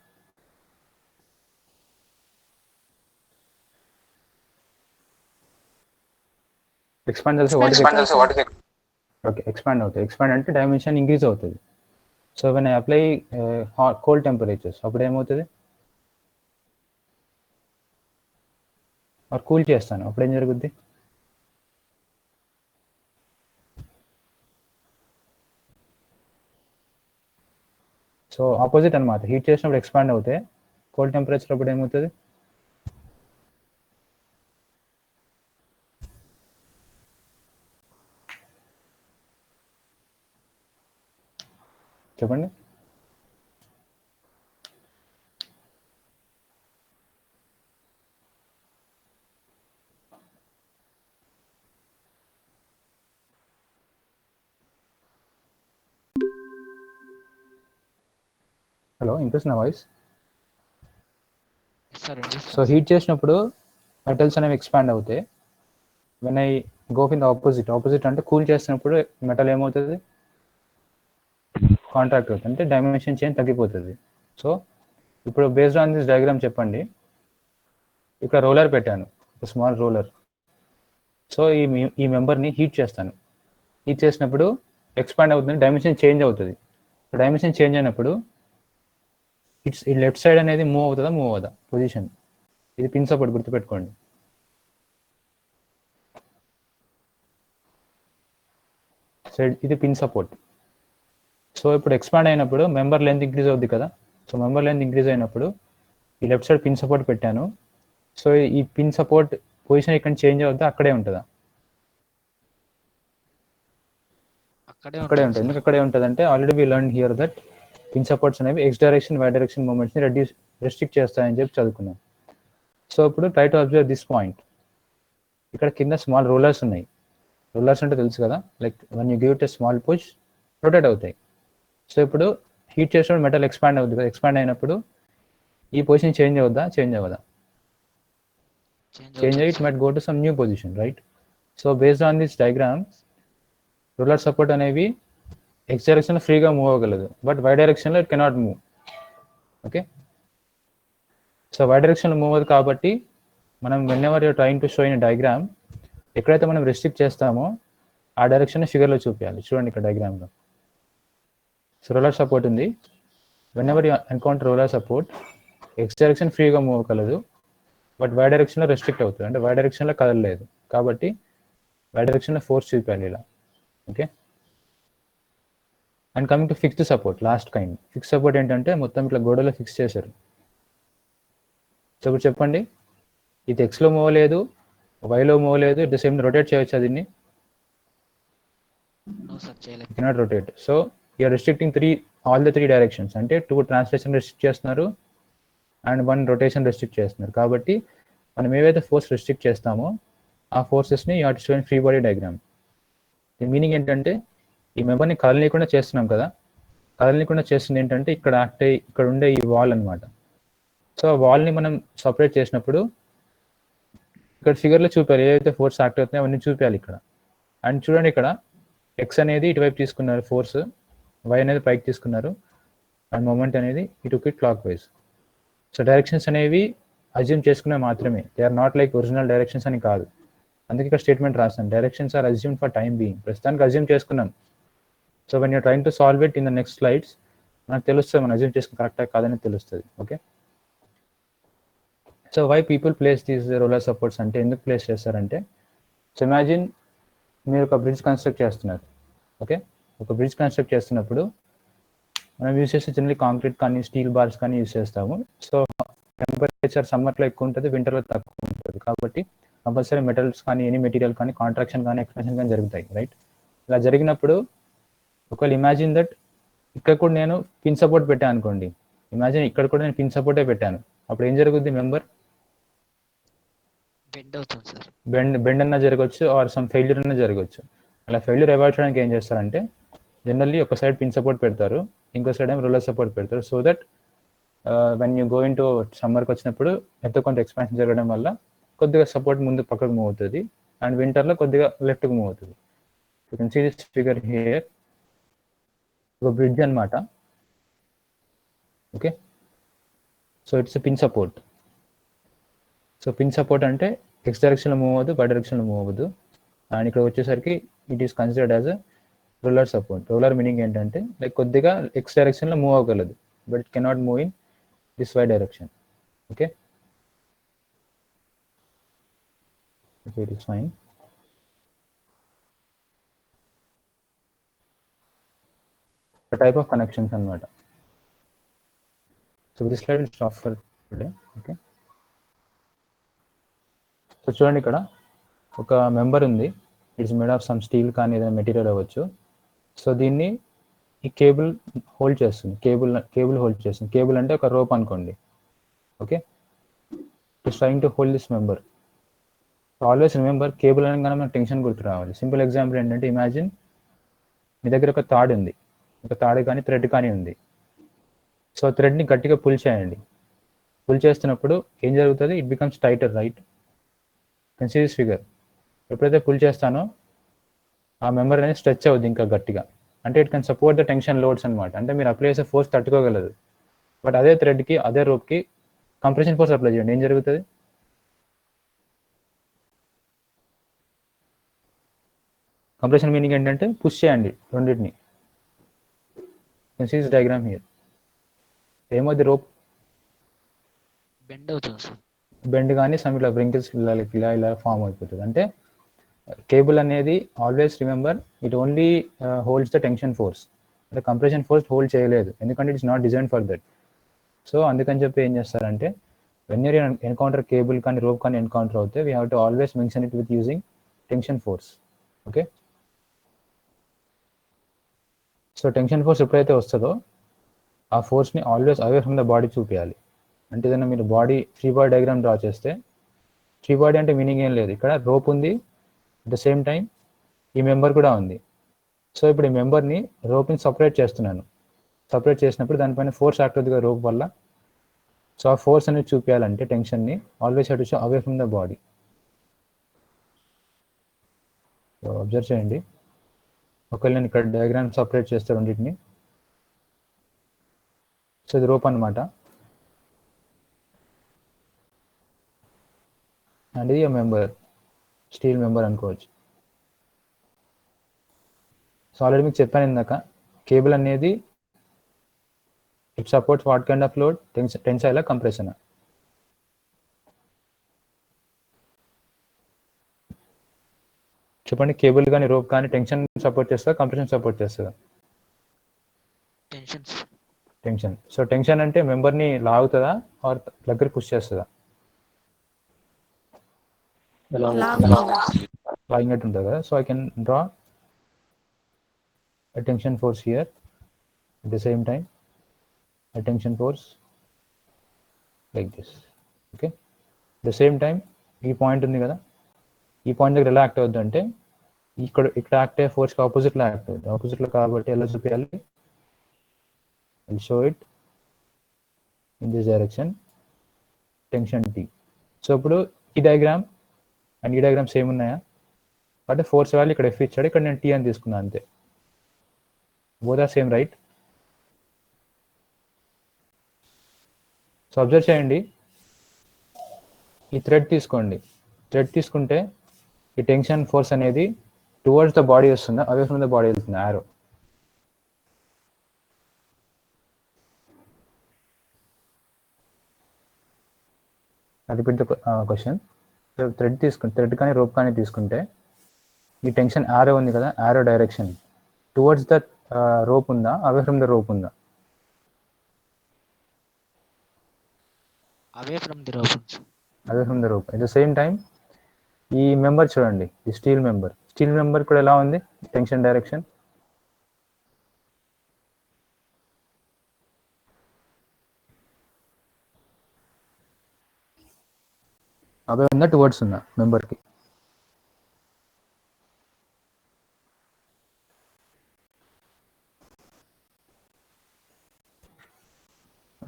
ఎక్స్పాండ్ చేస్తే ఓకే, ఎక్స్పాండ్ అవుతాయి. ఎక్స్పాండ్ అంటే డైమెన్షన్ ఇంక్రీజ్ అవుతుంది. So when I apply cold temperatures, అప్పుడు ఏమవుతుంది? కూల్ చేస్తాను, అప్పుడు ఏం జరుగుద్ది? సో ఆపోజిట్ అనమాట, హీట్ చేసినప్పుడు ఎక్స్పాండ్ అవుతాయి, కోల్డ్ టెంపరేచర్ అప్పుడు ఏమవుతుంది? చెప్పండి. హలో, ఇంట్రెస్ట్ నా వాయిస్? సార్ సో హీట్ చేసినప్పుడు మెటల్స్ అనేవి ఎక్స్పాండ్ అవుతాయి. When I go in the opposite అంటే కూల్ చేసినప్పుడు మెటల్ ఏమవుతుంది, కాంట్రాక్ట్ అవుతుంది, అంటే డైమెన్షన్ చేంజ్ తగ్గిపోతుంది. సో ఇప్పుడు బేస్డ్ ఆన్ దిస్ డయాగ్రామ్ చెప్పండి, ఇక్కడ రోలర్ పెట్టాను, ఒక స్మాల్ రోలర్. సో ఈ మెంబర్ని హీట్ చేస్తాను. హీట్ చేసినప్పుడు ఎక్స్పాండ్ అవుతుంది, డైమెన్షన్ చేంజ్ అవుతుంది. డైమెన్షన్ చేంజ్ అయినప్పుడు ఈ లెఫ్ట్ సైడ్ అనేది మూవ్ అవుతుందా పొజిషన్. ఇది పిన్ సపోర్ట్, గుర్తుపెట్టుకోండి. సైడ్ ఇది పిన్ సపోర్ట్. సో ఇప్పుడు ఎక్స్పాండ్ అయినప్పుడు మెంబర్ లెంత్ ఇంక్రీజ్ అవుద్ది కదా. సో మెంబర్ లెంత్ ఇంక్రీజ్ అయినప్పుడు ఈ లెఫ్ట్ సైడ్ పిన్ సపోర్ట్ పెట్టాను. సో ఈ పిన్ సపోర్ట్ పొజిషన్ ఇక్కడ చేంజ్ అవుద్దా, అక్కడే ఉంటుందా? అక్కడే ఉంటుంది. ఎందుకు అక్కడే ఉంటుంది అంటే already we learn here that pin supports అనేవి ఎక్స్ డైరెక్షన్, వై డైరెక్షన్ మూమెంట్స్ని రెస్ట్రిక్ట్ చేస్తాయని చెప్పి చదువుకున్నాం. సో ఇప్పుడు try to observe this point. ఇక్కడ కింద స్మాల్ రోలర్స్ ఉన్నాయి. రోలర్స్ అంటే తెలుసు కదా, like when you give it a small push rotate అవుతాయి. సో ఇప్పుడు హీట్ చేసినప్పుడు మెటల్ ఎక్స్పాండ్ అవుతుంది కదా, ఎక్స్పాండ్ అయినప్పుడు ఈ పొజిషన్ చేంజ్ అవుద్దా, చేంజ్ అవ్వదా? చేంజ్ అయ్యి it might go to some new position, right? So based on this diagram, roller support అనేవి ఎక్స్ డైరెక్షన్లో ఫ్రీగా మూవ్ అవ్వగలదు, బట్ వై డైరెక్షన్లో it cannot move. Okay, so Y డైరెక్షన్లో మూవ్ అవ్వదు కాబట్టి మనం whenever you're trying to show in diagram, ఎక్కడైతే మనం రెస్ట్రిక్ట్ చేస్తామో ఆ డైరెక్షన్ ఫిగర్లో చూపించాలి. చూడండి ఇక్కడ డయాగ్రామ్లో. సో రోలర్ సపోర్ట్ ఉంది. When ever you encounter roller support, X direction ఫ్రీగా మూవ్ అవ్వగలదు, బట్ వై డైరెక్షన్లో రెస్ట్రిక్ట్ అవుతుంది, అంటే వై డైరెక్షన్లో కదలలేదు కాబట్టి వై డైరెక్షన్లో ఫోర్స్ చూపించాలి ఇలా. Okay, and coming to fixed support, last kind. Fixed support ఏంటంటే మొత్తం ఇట్లా గోడలో ఫిక్స్ చేశారు. సో ఇప్పుడు చెప్పండి, ఇది ఎక్స్లో మూవ్ లేదు, వైలో మూవ్ లేదు, ఇట్ ద సేమ్ రొటేట్ చేయొచ్చు దీన్ని? Cannot rotate. So you're restricting all the three directions, అంటే 2 ట్రాన్స్లేషన్ రెస్ట్రిక్ట్ చేస్తున్నారు అండ్ 1 రొటేషన్ రెస్ట్రిక్ట్ చేస్తున్నారు. కాబట్టి మనం ఏవైతే ఫోర్స్ రెస్ట్రిక్ట్ చేస్తామో ఆ ఫోర్సెస్ని you have to show in free body diagram. దీని మీనింగ్ ఏంటంటే ఈ మెంబర్ని కదలనీయకుండా చేస్తున్నాం కదా, కదలనీయకుండా చేస్తుంది ఏంటంటే ఇక్కడ ఉండే ఈ వాల్ అనమాట. సో ఆ వాల్ని మనం సపరేట్ చేసినప్పుడు ఇక్కడ ఫిగర్లో చూపాలి, ఏవైతే ఫోర్స్ యాక్ట్ అవుతున్నాయో అవన్నీ చూపించాలి ఇక్కడ. అండ్ చూడండి, ఇక్కడ ఎక్స్ అనేది ఇటువైపు తీసుకున్నారు ఫోర్స్, వై అనేది పైకి తీసుకున్నారు, అండ్ మూమెంట్ అనేది ఇటు క్లాక్ వైజ్. సో డైరెక్షన్స్ అనేవి అజ్యూమ్ చేసుకునే మాత్రమే, they are not like original directions అని కాదు. అందుకే ఇక్కడ స్టేట్మెంట్ రాస్తాను, directions are assume for time being. ప్రస్తుతానికి అజ్యూమ్ చేసుకున్నాం. So when you're trying to solve it in the next slides మనకు తెలుస్తుంది, మనం అజ్యూమ్ చేసుకుని కరెక్టా కాదని తెలుస్తుంది. Okay, so why people place these roller supports అంటే ఎందుకు ప్లేస్ చేస్తారంటే, సో ఇమాజిన్ మీరు ఒక బ్రిడ్జ్ కన్స్ట్రక్ట్ చేస్తున్నారు. ఓకే, ఒక బ్రిడ్జ్ కన్స్ట్రక్ట్ చేస్తున్నప్పుడు మనం యూజ్ చేసే జనరల్లీ కాంక్రీట్ కానీ స్టీల్ బార్స్ కానీ యూజ్ చేస్తాము. సో టెంపరేచర్ సమ్మర్లో ఎక్కువ ఉంటుంది, వింటర్లో తక్కువ ఉంటుంది. కాబట్టి కంపల్సరీ మెటల్స్ కానీ ఎనీ మెటీరియల్ కానీ కాంట్రాక్షన్ కానీ ఎక్స్పాన్షన్ కానీ జరుగుతాయి, రైట్? ఇలా జరిగినప్పుడు ఒకవేళ ఇమాజిన్ దట్ ఇక్కడ కూడా నేను పిన్ సపోర్ట్ పెట్టాను అనుకోండి, ఇమాజిన్ ఇక్కడ కూడా నేను పిన్ సపోర్టే పెట్టాను, అప్పుడు ఏం జరుగుద్ది? మెంబర్ బెండ్ అన్నా జరగవచ్చు, ఆర్ సమ్ ఫెయిల్యూర్ అన్నా జరగవచ్చు. అలా ఫెయిల్యూర్ అవాయిడ్ చేయడానికి ఏం చేస్తారంటే జనరల్లీ ఒక సైడ్ పిన్ సపోర్ట్ పెడతారు, ఇంకో సైడ్ ఏమో రోలర్ సపోర్ట్ పెడతారు. So that when you go in to సమ్మర్కి వచ్చినప్పుడు ఎంతో కొంత ఎక్స్పాన్షన్ జరగడం వల్ల కొద్దిగా సపోర్ట్ ముందు పక్కకు మూవ్ అవుతుంది, అండ్ వింటర్లో కొద్దిగా లెఫ్ట్కి మూవ్ అవుతుంది. You can see this figure here, ఒక బ్రిడ్జ్ అనమాట. Okay, so it's pin support. So pin support అంటే ఎక్స్ డైరెక్షన్లో మూవ్ అవ్వదు, వై డైరెక్షన్లో మూవ్ అవ్వదు. అండ్ ఇక్కడ వచ్చేసరికి it is considered as a roller support. Roller meaning ఏంటంటే లైక్ కొద్దిగా ఎక్స్ డైరెక్షన్లో మూవ్ అవ్వగలదు, but it cannot move in this Y direction. Okay, it is fine. Type of connections అనమాట. So this slide will stop for today. Okay, so చూడండి, ఇక్కడ ఒక member ఉంది, it's made of some steel కానీ ఏదైనా material అవ్వచ్చు. So దీన్ని ఈ కేబుల్ హోల్డ్ చేస్తుంది, కేబుల్ హోల్డ్ చేస్తుంది. కేబుల్ అంటే ఒక రోప్ అనుకోండి. Okay, it's trying to hold this member. Always remember, cable అనగానే మనకు టెన్షన్ గుర్తు రావాలి. సింపుల్ ఎగ్జాంపుల్ ఏంటంటే, ఇమాజిన్ మీ దగ్గర ఒక తాడు ఉంది, ఒక తాడు కానీ థ్రెడ్ కానీ ఉంది. సో థ్రెడ్ని గట్టిగా పుల్ చేయండి. పుల్ చేస్తున్నప్పుడు ఏం జరుగుతుంది? It becomes tighter, right? Can see this figure. ఎప్పుడైతే పుల్ చేస్తానో ఆ మెంబర్ అనేది స్ట్రెచ్ అవుద్ది ఇంకా గట్టిగా. అంటే it can support the tension loads అనమాట. అంటే మీరు అప్లై చేసే ఫోర్స్ తట్టుకోగలదు. బట్ అదే థ్రెడ్కి, అదే రోప్కి కంప్రెషన్ ఫోర్స్ అప్లై చేయండి, ఏం జరుగుతుంది? కంప్రెషన్ మీనింగ్ ఏంటంటే పుష్ చేయండి రెండింటిని. Can see this diagram here. ఏమవుతుంది? రోప్ బెండ్ అవుతుంది సార్. బెండ్ కానీ సమ్ ఇలా బ్రింకిల్స్ ఇలా ఫామ్ అయిపోతుంది. అంటే కేబుల్ అనేది always remember, it only holds the tension force. అంటే కంప్రెషన్ ఫోర్స్ హోల్డ్ చేయలేదు, ఎందుకంటే it's not design for that. So అందుకని చెప్పి ఏం చేస్తారంటే, వెన్ యూర్ ఎన్కౌంటర్ కేబుల్ కానీ రోప్ కానీ ఎన్కౌంటర్ అవుతే, we have to always mention it with using tension force. Okay, so tension force ఎప్పుడైతే వస్తుందో ఆ ఫోర్స్ని always away from the body చూపించాలి. అంటే ఏదైనా మీరు ఫ్రీ బాడీ డయాగ్రామ్ డ్రా చేస్తే, ఫ్రీ బాడీ అంటే మీనింగ్ ఏం లేదు, ఇక్కడ రోప్ ఉంది, అట్ ద సేమ్ టైం ఈ మెంబర్ కూడా ఉంది. సో ఇప్పుడు ఈ మెంబర్ని, రోప్ని సపరేట్ చేస్తున్నాను. సపరేట్ చేసినప్పుడు దానిపైన ఫోర్స్ యాక్ట్ అవుతుంది రోప్ వల్ల. సో ఆ ఫోర్స్ అనేది చూపించాలంటే టెన్షన్ని always have to show away from the body. So observe చేయండి. ఒకవేళ నేను ఇక్కడ డయాగ్రామ్ సపరేట్ చేస్తే రెండింటిని, సో ఇది రోప్ అనమాట, అండ్ ఇది మెంబర్, స్టీల్ మెంబర్ అనుకోవచ్చు. సో ఆల్రెడీ మీకు చెప్పాను ఇందాక, కేబుల్ అనేది it supports what kind of load, టెన్సైలా కంప్రెషనా? చెప్పండి, కేబుల్ కానీ రోప్ కానీ టెన్షన్ సపోర్ట్ చేస్తుందా, కంప్రెషన్ సపోర్ట్ చేస్తుందా? టెన్షన్. సో టెన్షన్ అంటే మెంబర్ని లాగుతుందా ఆర్ దగ్గర పుష్ చేస్తుందా? లాగినట్టు ఉంటుంది కదా. So I can draw a tension force here, at the same time a tension force like this. Okay, at the same time ఈ point ఉంది కదా, ఈ పాయింట్ దగ్గర ఎలా యాక్ట్ అవుతుంది అంటే, ఇక్కడ యాక్ట్ అయ్యే ఫోర్స్కి ఆపోజిట్లో యాక్ట్ అవుతుంది. ఆపోజిట్లో కాబట్టి ఎలా చూపించాలి? I'll show it in this direction, tension T. So ఇప్పుడు ఈ డయాగ్రామ్ అండ్ ఈ డయాగ్రామ్ సేమ్ ఉన్నాయా? అంటే ఫోర్స్ వాల్యూ ఇక్కడ F ఇచ్చాడు, ఇక్కడ నేను T అని తీసుకున్నాను అంతే. Both are same, right? So observe చేయండి, ఈ థ్రెడ్ తీసుకోండి. థ్రెడ్ తీసుకుంటే ఈ టెన్షన్ ఫోర్స్ అనేది టువర్డ్స్ ద బాడీ వస్తుందా, అవే ఫ్రమ్ ద బాడీ వెళ్తుంది? యారో. అది పెద్ద క్వశ్చన్. థ్రెడ్ కానీ రోప్ కానీ తీసుకుంటే ఈ టెన్షన్ యారో ఉంది కదా, arrow direction towards the rope ఉందా, అవే ఫ్రమ్ ద రోప్ ఉందా? Away from the rope. Away from the rope. At the same time ఈ మెంబర్ చూడండి, ఈ స్టీల్ మెంబర్ కూడా ఎలా ఉంది టెన్షన్ డైరెక్షన్? అవే ఉందా, టువర్డ్స్ ఉందా మెంబర్కి?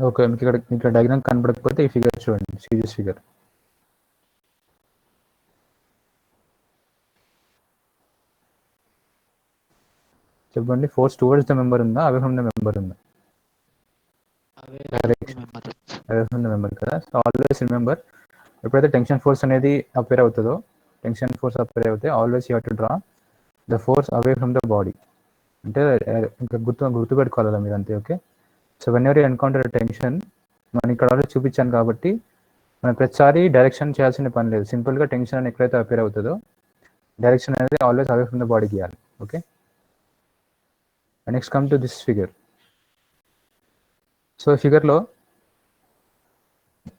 ఓకే, మీకు ఇక్కడ డయాగ్రామ్ కనపడకపోతే ఈ ఫిగర్ చూడండి, సీరియస్ ఫిగర్. చెప్పండి, ఫోర్స్ టువర్డ్స్ ద మెంబర్ ఉందా, అవే ఫ్రమ్ ద మెంబర్ ఉందా? అవే ఫ్రమ్ ద మెంబర్ కదా. సో ఆల్వేస్ రిమెంబర్, ఎప్పుడైతే టెన్షన్ ఫోర్స్ అనేది అపేర్ అవుతుందో, always you have to draw the force away from the body. అంటే ఇంకా గుర్తుపెట్టుకోవాలి మీరు అంతే. Okay, so when ever you encounter tension, మనం ఇక్కడ ఆల్రెడీ చూపించాను కాబట్టి మనం ప్రతిసారి డైరెక్షన్ చేయాల్సిన పని లేదు. సింపుల్గా టెన్షన్ అని ఎక్కడైతే అపేర్ అవుతుందో డైరెక్షన్ అనేది always away from the body గీయాలి. Okay, next come to this figure. So ఫిగర్లో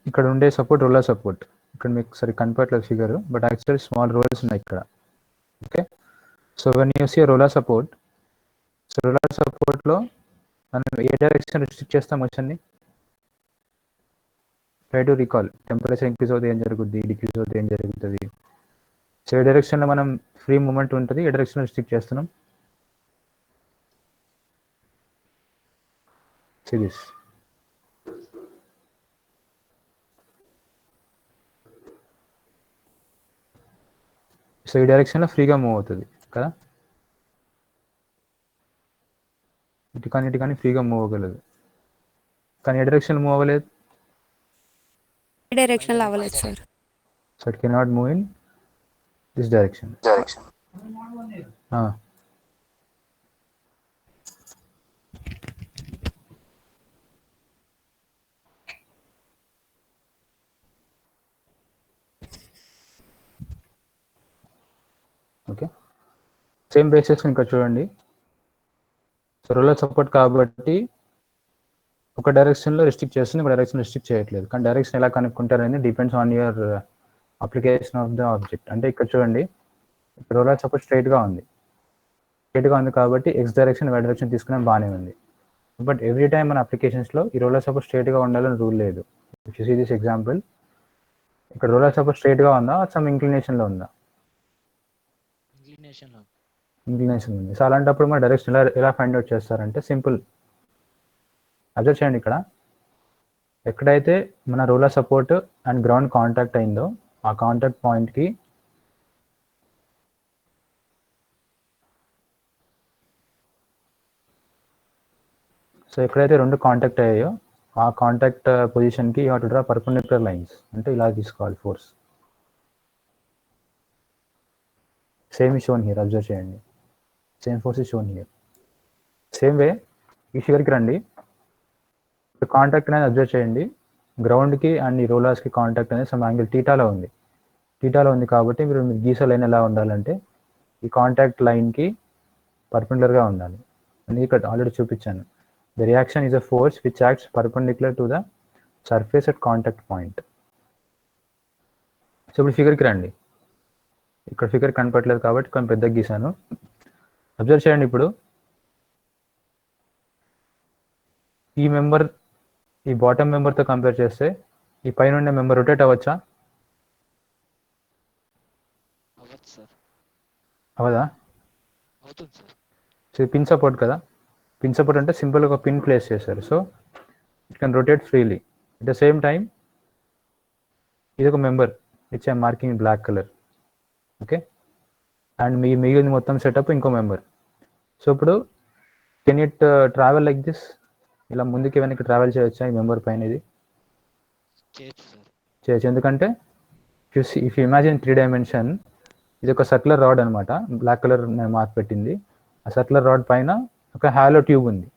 ఇక్కడ ఉండే సపోర్ట్ రోలర్ సపోర్ట్, ఇక్కడ మీకు సరి కనపడలేదు figure, but actually small rollers ఉన్నాయి ఇక్కడ. Okay, so when you see roller support, so roller సపోర్ట్లో మనం ఏ డైరెక్షన్ రిస్ట్రిక్ట్ చేస్తాం వచ్చండి? Try to recall. Temperature increase అవుతుంది ఏం జరుగుతుంది, డిక్రీజ్ అవుతుంది ఏం జరుగుతుంది. సో ఏ డైరెక్షన్లో మనం ఫ్రీ మూమెంట్ ఉంటుంది, ఏ డైరెక్షన్ రిస్ట్రిక్ట్ చేస్తున్నాం? See this. సో ఈ డైరెక్షన్లో ఫ్రీగా మూవ్ అవుతుంది కదా, ఇటు కానీ ఫ్రీగా మూవ్ అవ్వగలదు. కానీ ఏ డైరెక్షన్ మూవ్ అవ్వలేదు? డైరెక్షన్ లో అవ్వలేదు sir. So it cannot move in this direction. Okay, same basis ఇంకా చూడండి. సో రూలర్ సపోర్ట్ కాబట్టి ఒక డైరెక్షన్లో రిస్ట్రిక్ట్ చేస్తుంది, ఒక డైరెక్షన్ రిస్ట్రిక్ట్ చేయట్లేదు. కానీ డైరెక్షన్ ఎలా కనుక్కుంటారనేది depends on your application of the object. అంటే ఇక్కడ చూడండి, ఇక్కడ రూలర్ సపోర్ట్ స్ట్రైట్గా ఉంది కాబట్టి ఎక్స్ డైరెక్షన్ వై డైరెక్షన్ తీసుకునే బాగానే ఉంది. బట్ ఎవ్రీ టైం మన అప్లికేషన్స్లో ఈ రూలర్ సపోర్ట్ స్ట్రైట్గా ఉండాలని రూల్ లేదు. If you see this example, ఇక్కడ రూలర్ సపోర్ట్ స్ట్రైట్గా ఉందా, సమ్ ఇంక్లినేషన్లో ఉందా? ఇంక్లినేషన్ ఉంది. సో అలాంటప్పుడు మన డైరెక్షన్ ఎలా ఫైండ్ అవుట్ చేస్తారంటే సింపుల్. అబ్జర్వ్ చేయండి, ఇక్కడ ఎక్కడైతే మన roller support and ground contact అయిందో ఆ కాంటాక్ట్ పాయింట్కి సో ఎక్కడైతే రెండు కాంటాక్ట్ అయ్యాయో ఆ కాంటాక్ట్ పొజిషన్కి you have to draw perpendicular lines. అంటే ఇలా తీసుకోవాలి force. Same is shown here, observe చేయండి. Same force is shown here. Same way ఈ ఫిగర్కి రండి. కాంటాక్ట్ అనేది అబ్జర్వ్ చేయండి. గ్రౌండ్కి అండ్ ఈ రోలర్స్కి కాంటాక్ట్ అనేది సమ్ యాంగిల్ టీటాలో ఉంది కాబట్టి మీరు గీసే లైన్ ఎలా ఉండాలంటే ఈ కాంటాక్ట్ లైన్కి పర్పెండిక్యులర్గా ఉండాలి. అని ఇక్కడ ఆల్రెడీ చూపించాను. The reaction is a force which acts perpendicular to the surface at contact point. So ఇప్పుడు ఫిగర్కి రండి. ఇక్కడ ఫిగర్ కనపట్లేదు కాబట్టి కొంచెం పెద్దగా గీసాను. అబ్జర్వ్ చేయండి. ఇప్పుడు ఈ మెంబర్ ఈ బాటమ్ మెంబర్తో కంపేర్ చేస్తే ఈ పైన ఉండే మెంబర్ రొటేట్ అవ్వచ్చా? అవదా? సో పిన్ సపోర్ట్ కదా. పిన్ సపోర్ట్ అంటే సింపుల్గా ఒక పిన్ ప్లేస్ చేశారు. So it can rotate freely. At the same time ఇది ఒక member it's I marking black colour. Okay, and మిగిలింది మొత్తం సెటప్ ఇంకో మెంబర్. సో ఇప్పుడు can it travel like this? ఇలా ముందుకి వెనక్కి ట్రావెల్ చేయొచ్చా ఈ మెంబర్ పైన? ఇది చేయొచ్చు. ఎందుకంటే ఇఫ్ యూ ఇమాజిన్ 3 డైమెన్షన్, ఇది ఒక సర్క్యులర్ రాడ్ అనమాట. బ్లాక్ కలర్ మార్క్ పెట్టింది. ఆ సర్క్యులర్ రాడ్ పైన ఒక హాలో ట్యూబ్ ఉంది.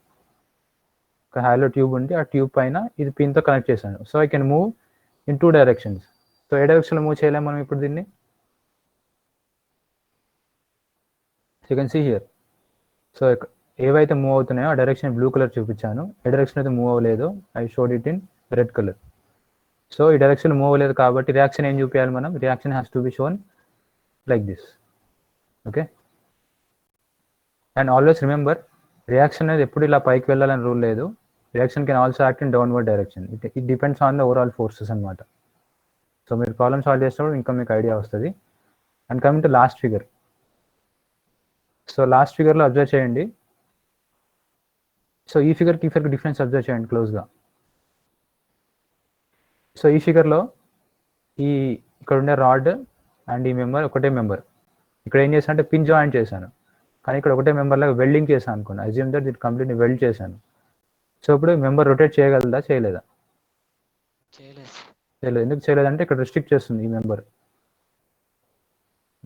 ఆ ట్యూబ్ పైన ఇది పిన్తో కనెక్ట్ చేశాను. So I can move in 2 directions. So ఏ డైరెక్షన్లో మూవ్ చేయలేము మనం ఇప్పుడు దీన్ని? You can see here. So ఏవైతే మూవ్ అవుతున్నాయో ఆ డైరెక్షన్ బ్లూ కలర్ చూపించాను. ఏ డైరెక్షన్ అయితే మూవ్ అవ్వలేదో I showed it in red colour. So ఈ డైరెక్షన్ మూవ్ అవ్వలేదు కాబట్టి రియాక్షన్ ఏం చూపించాలి మనం? Reaction has to be shown like this. Okay, and always remember, reaction అనేది ఎప్పుడు ఇలా పైకి వెళ్ళాలని రూల్ లేదు. Reaction can also act in downward direction. It depends on the overall forces అనమాట. సో మీరు ప్రాబ్లమ్ సాల్వ్ చేసినప్పుడు ఇంకా మీకు ఐడియా వస్తుంది. And coming to last figure. So last ఫిగర్లో అబ్జర్వ్ చేయండి. సో ఈ ఫిగర్కి డిఫరెన్స్ అబ్జర్వ్ చేయండి క్లోజ్గా. సో ఈ ఫిగర్లో ఇక్కడ ఉండే రాడ్ అండ్ ఈ మెంబర్ ఒకటే మెంబర్. ఇక్కడ ఏం చేశాను అంటే పిన్ జాయింట్ చేశాను, కానీ ఇక్కడ ఒకటే మెంబర్ లాగా వెల్డింగ్ చేశాను అనుకోండి. అజ్యూమ్ దట్ ఇది కంప్లీట్లీ వెల్డ్ చేశాను. సో ఇప్పుడు మెంబర్ రొటేట్ చేయగలదా, చేయలేదా? చేయలేదు. ఎందుకు చేయలేదంటే ఇక్కడ రిస్ట్రిక్ట్ చేస్తుంది ఈ member.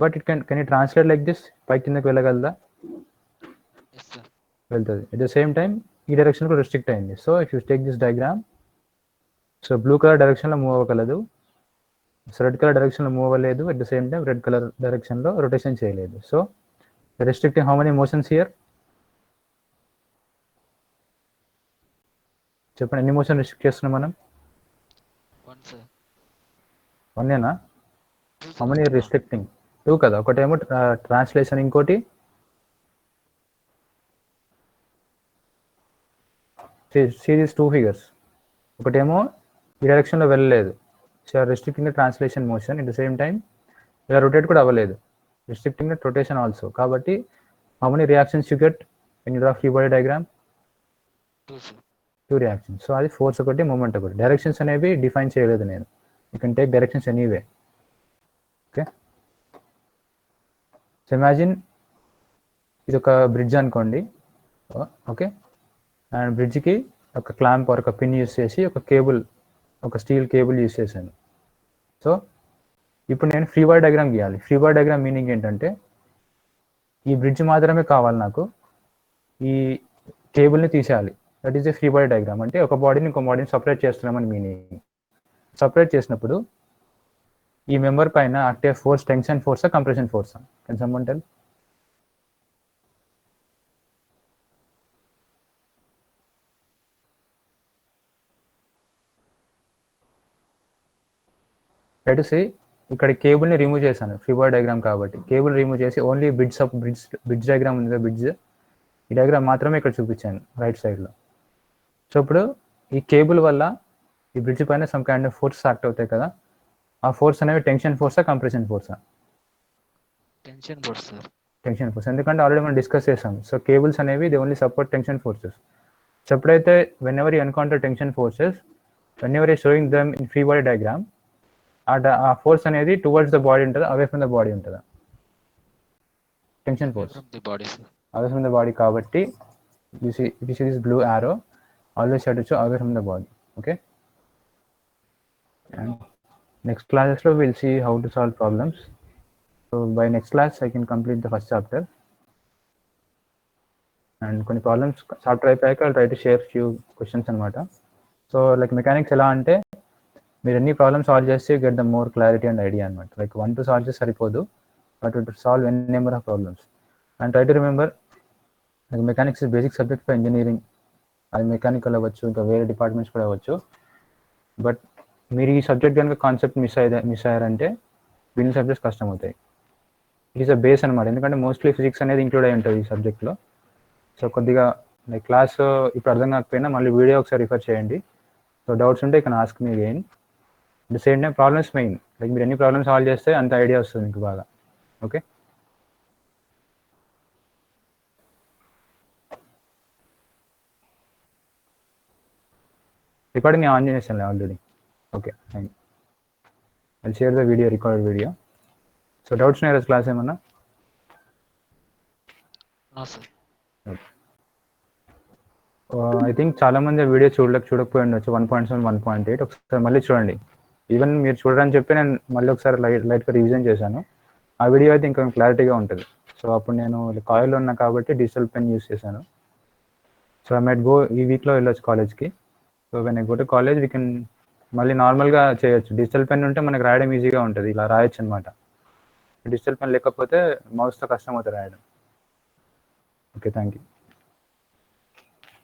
But it can you translate like this? పై కిందకి వెళ్ళగలదా? వెళ్తుంది. ఎట్ ద సేమ్ టైం ఈ డైరెక్షన్ కూడా రిస్ట్రిక్ట్ అయింది. So if you take this diagram, so blue colour డైరెక్షన్లో మూవ్ అవ్వగలదు, రెడ్ కలర్ డైరెక్షన్లో మూవ్ అవ్వలేదు, at the same time red colour డైరెక్షన్లో రొటేషన్ చేయలేదు. So restricting how many motions here? చెప్పండి, ఎన్ని మోషన్ రిస్ట్రిక్ట్ చేస్తున్నాం మనం? 1 హౌ మెనీ రిస్ట్రిక్టింగ్? 2 కదా. ఒకటేమో ట్రాన్స్లేషన్, ఇంకోటి సీ దీస్ టూ ఫిగర్స్. ఒకటేమో ఈ డైరెక్షన్లో వెళ్ళలేదు, so are restricting the translation motion. It the same time ఇలా రొటేట్ కూడా అవ్వలేదు, రిస్ట్రిక్టింగ్ ద రొటేషన్ ఆల్సో. కాబట్టి how many reactions you get when you draw free body diagram? 2 sir. 2 reactions. So అది force ఒకటి, మూమెంట్ ఒకటి. Directions అనేవి define చేయలేదు నేను. You can take directions anyway. Okay, so imagine ఇది ఒక బ్రిడ్జ్ అనుకోండి. ఓకే, అండ్ బ్రిడ్జ్కి ఒక క్లాంప్ ఆర్ ఒక పిన్ యూస్ చేసి ఒక కేబుల్, ఒక స్టీల్ కేబుల్ యూస్ చేశాను. సో ఇప్పుడు నేను ఫ్రీ బాడీ డయాగ్రామ్ గీయాలి. ఫ్రీ బాడీ డయాగ్రామ్ మీనింగ్ ఏంటంటే ఈ బ్రిడ్జ్ మాత్రమే కావాలి నాకు, ఈ కేబుల్ని తీసేయాలి. That is the free body diagram. అంటే ఒక బాడీని ఇంకో బాడీని సపరేట్ చేస్తున్నామని మీనింగ్. సపరేట్ చేసినప్పుడు ఈ మెంబర్ పైన యాక్టివ్ ఫోర్స్ టెన్షన్ ఫోర్సా కంప్రెషన్ ఫోర్సా? Can someone tell? Try to see. ఇక్కడ కేబుల్ని రిమూవ్ చేశాను ఫ్రీ బాడీ డయాగ్రామ్ కాబట్టి. కేబుల్ రిమూవ్ చేసి ఓన్లీ బ్రిడ్జ్ డయాగ్రామ్ ఉంది కదా, బ్రిడ్జ్, ఈ డయాగ్రామ్ మాత్రమే ఇక్కడ చూపించాను రైట్ సైడ్లో. సో ఇప్పుడు ఈ కేబుల్ వల్ల ఈ బ్రిడ్జ్ పైన some kind of force act అవుతాయి కదా, ఆ ఫోర్స్ అనేవి టెన్షన్ ఫోర్సా కంప్రెషన్ ఫోర్సా? Tension force sir. Tension force, ఎందుకంటే ఆల్రెడీ మనం డిస్కస్ చేసాం. సో కేబుల్స్ అనేవి they only support tension forces. So ఎప్పుడైతే when ever you encounter tension forces, when ever you showing them in free body diagram, ఆ force అనేది towards the body ఉంటుందా, away from the body ఉంటుందా? Tension force from the body sir. Away from the body. కాబట్టి you see this blue arrow always show to show away from the body. Okay, and next classes lo we'll see how to solve problems. So by next class I can complete the first chapter, and కొన్ని problems chapter అయిపోయాక I'll try to share few questions అనమాట. So like mechanics ఎలా అంటే మీరు ఎన్ని problems solve చేస్తే get the more clarity and idea అనమాట. Like 1 to solve చేస్తే సరిపోదు, but to solve n number of problems. And try to remember mechanics is basic subject for engineering. అది mechanical అవ్వచ్చు, ఇంకా వేరే డిపార్ట్మెంట్స్ కూడా అవ్వచ్చు. బట్ మీరు ఈ సబ్జెక్ట్ కనుక కాన్సెప్ట్ మిస్ అయ్యారంటే మిగిలిన సబ్జెక్ట్స్ కష్టం అవుతాయి. ఇట్ ఈస్ అ బేస్ అనమాట, ఎందుకంటే మోస్ట్లీ ఫిజిక్స్ అనేది ఇంక్లూడ్ అయి ఉంటుంది ఈ సబ్జెక్ట్లో. సో కొద్దిగా లైక్ క్లాస్ ఇప్పుడు అర్థం కాకపోయినా మళ్ళీ వీడియో ఒకసారి రిఫర్ చేయండి. సో డౌట్స్ ఉంటే ఇక్కడ ask me again. The same time problems main, like మీరు ఎన్ని ప్రాబ్లమ్స్ సాల్వ్ చేస్తే అంత ఐడియా వస్తుంది మీకు బాగా. ఓకే, రికార్డింగ్ ఆన్ చేసాను already. Okay, thank you. I'll share the video, recorded video. So doubts ఉన్నాయా క్లాస్ ఏమన్నా? సార్. ఐ థింక్ చాలా మంది వీడియో చూడకపోయి ఉండొచ్చు. 1.7, 1.8 ఒకసారి మళ్ళీ చూడండి. ఈవెన్ మీరు చూడరని చెప్పి నేను మళ్ళీ ఒకసారి లైట్గా రివిజన్ చేశాను. ఆ వీడియో అయితే ఇంకా క్లారిటీగా ఉంటుంది. సో అప్పుడు నేను కాలేజ్లో ఉన్నా కాబట్టి డిజిటల్ పెన్ యూస్ చేశాను. సో ఐ మైట్ గో, ఈ వీక్లో వెళ్ళొచ్చు కాలేజ్కి. So when I go to college we can మళ్ళీ నార్మల్గా చేయొచ్చు. డిజిటల్ పెన్ ఉంటే మనకు రాయడం ఈజీగా ఉంటుంది, ఇలా రాయొచ్చు అనమాట. డిజిటల్ పెన్ లేకపోతే మౌస్తో కష్టం అవుతుంది రాయడం. Okay, thank you.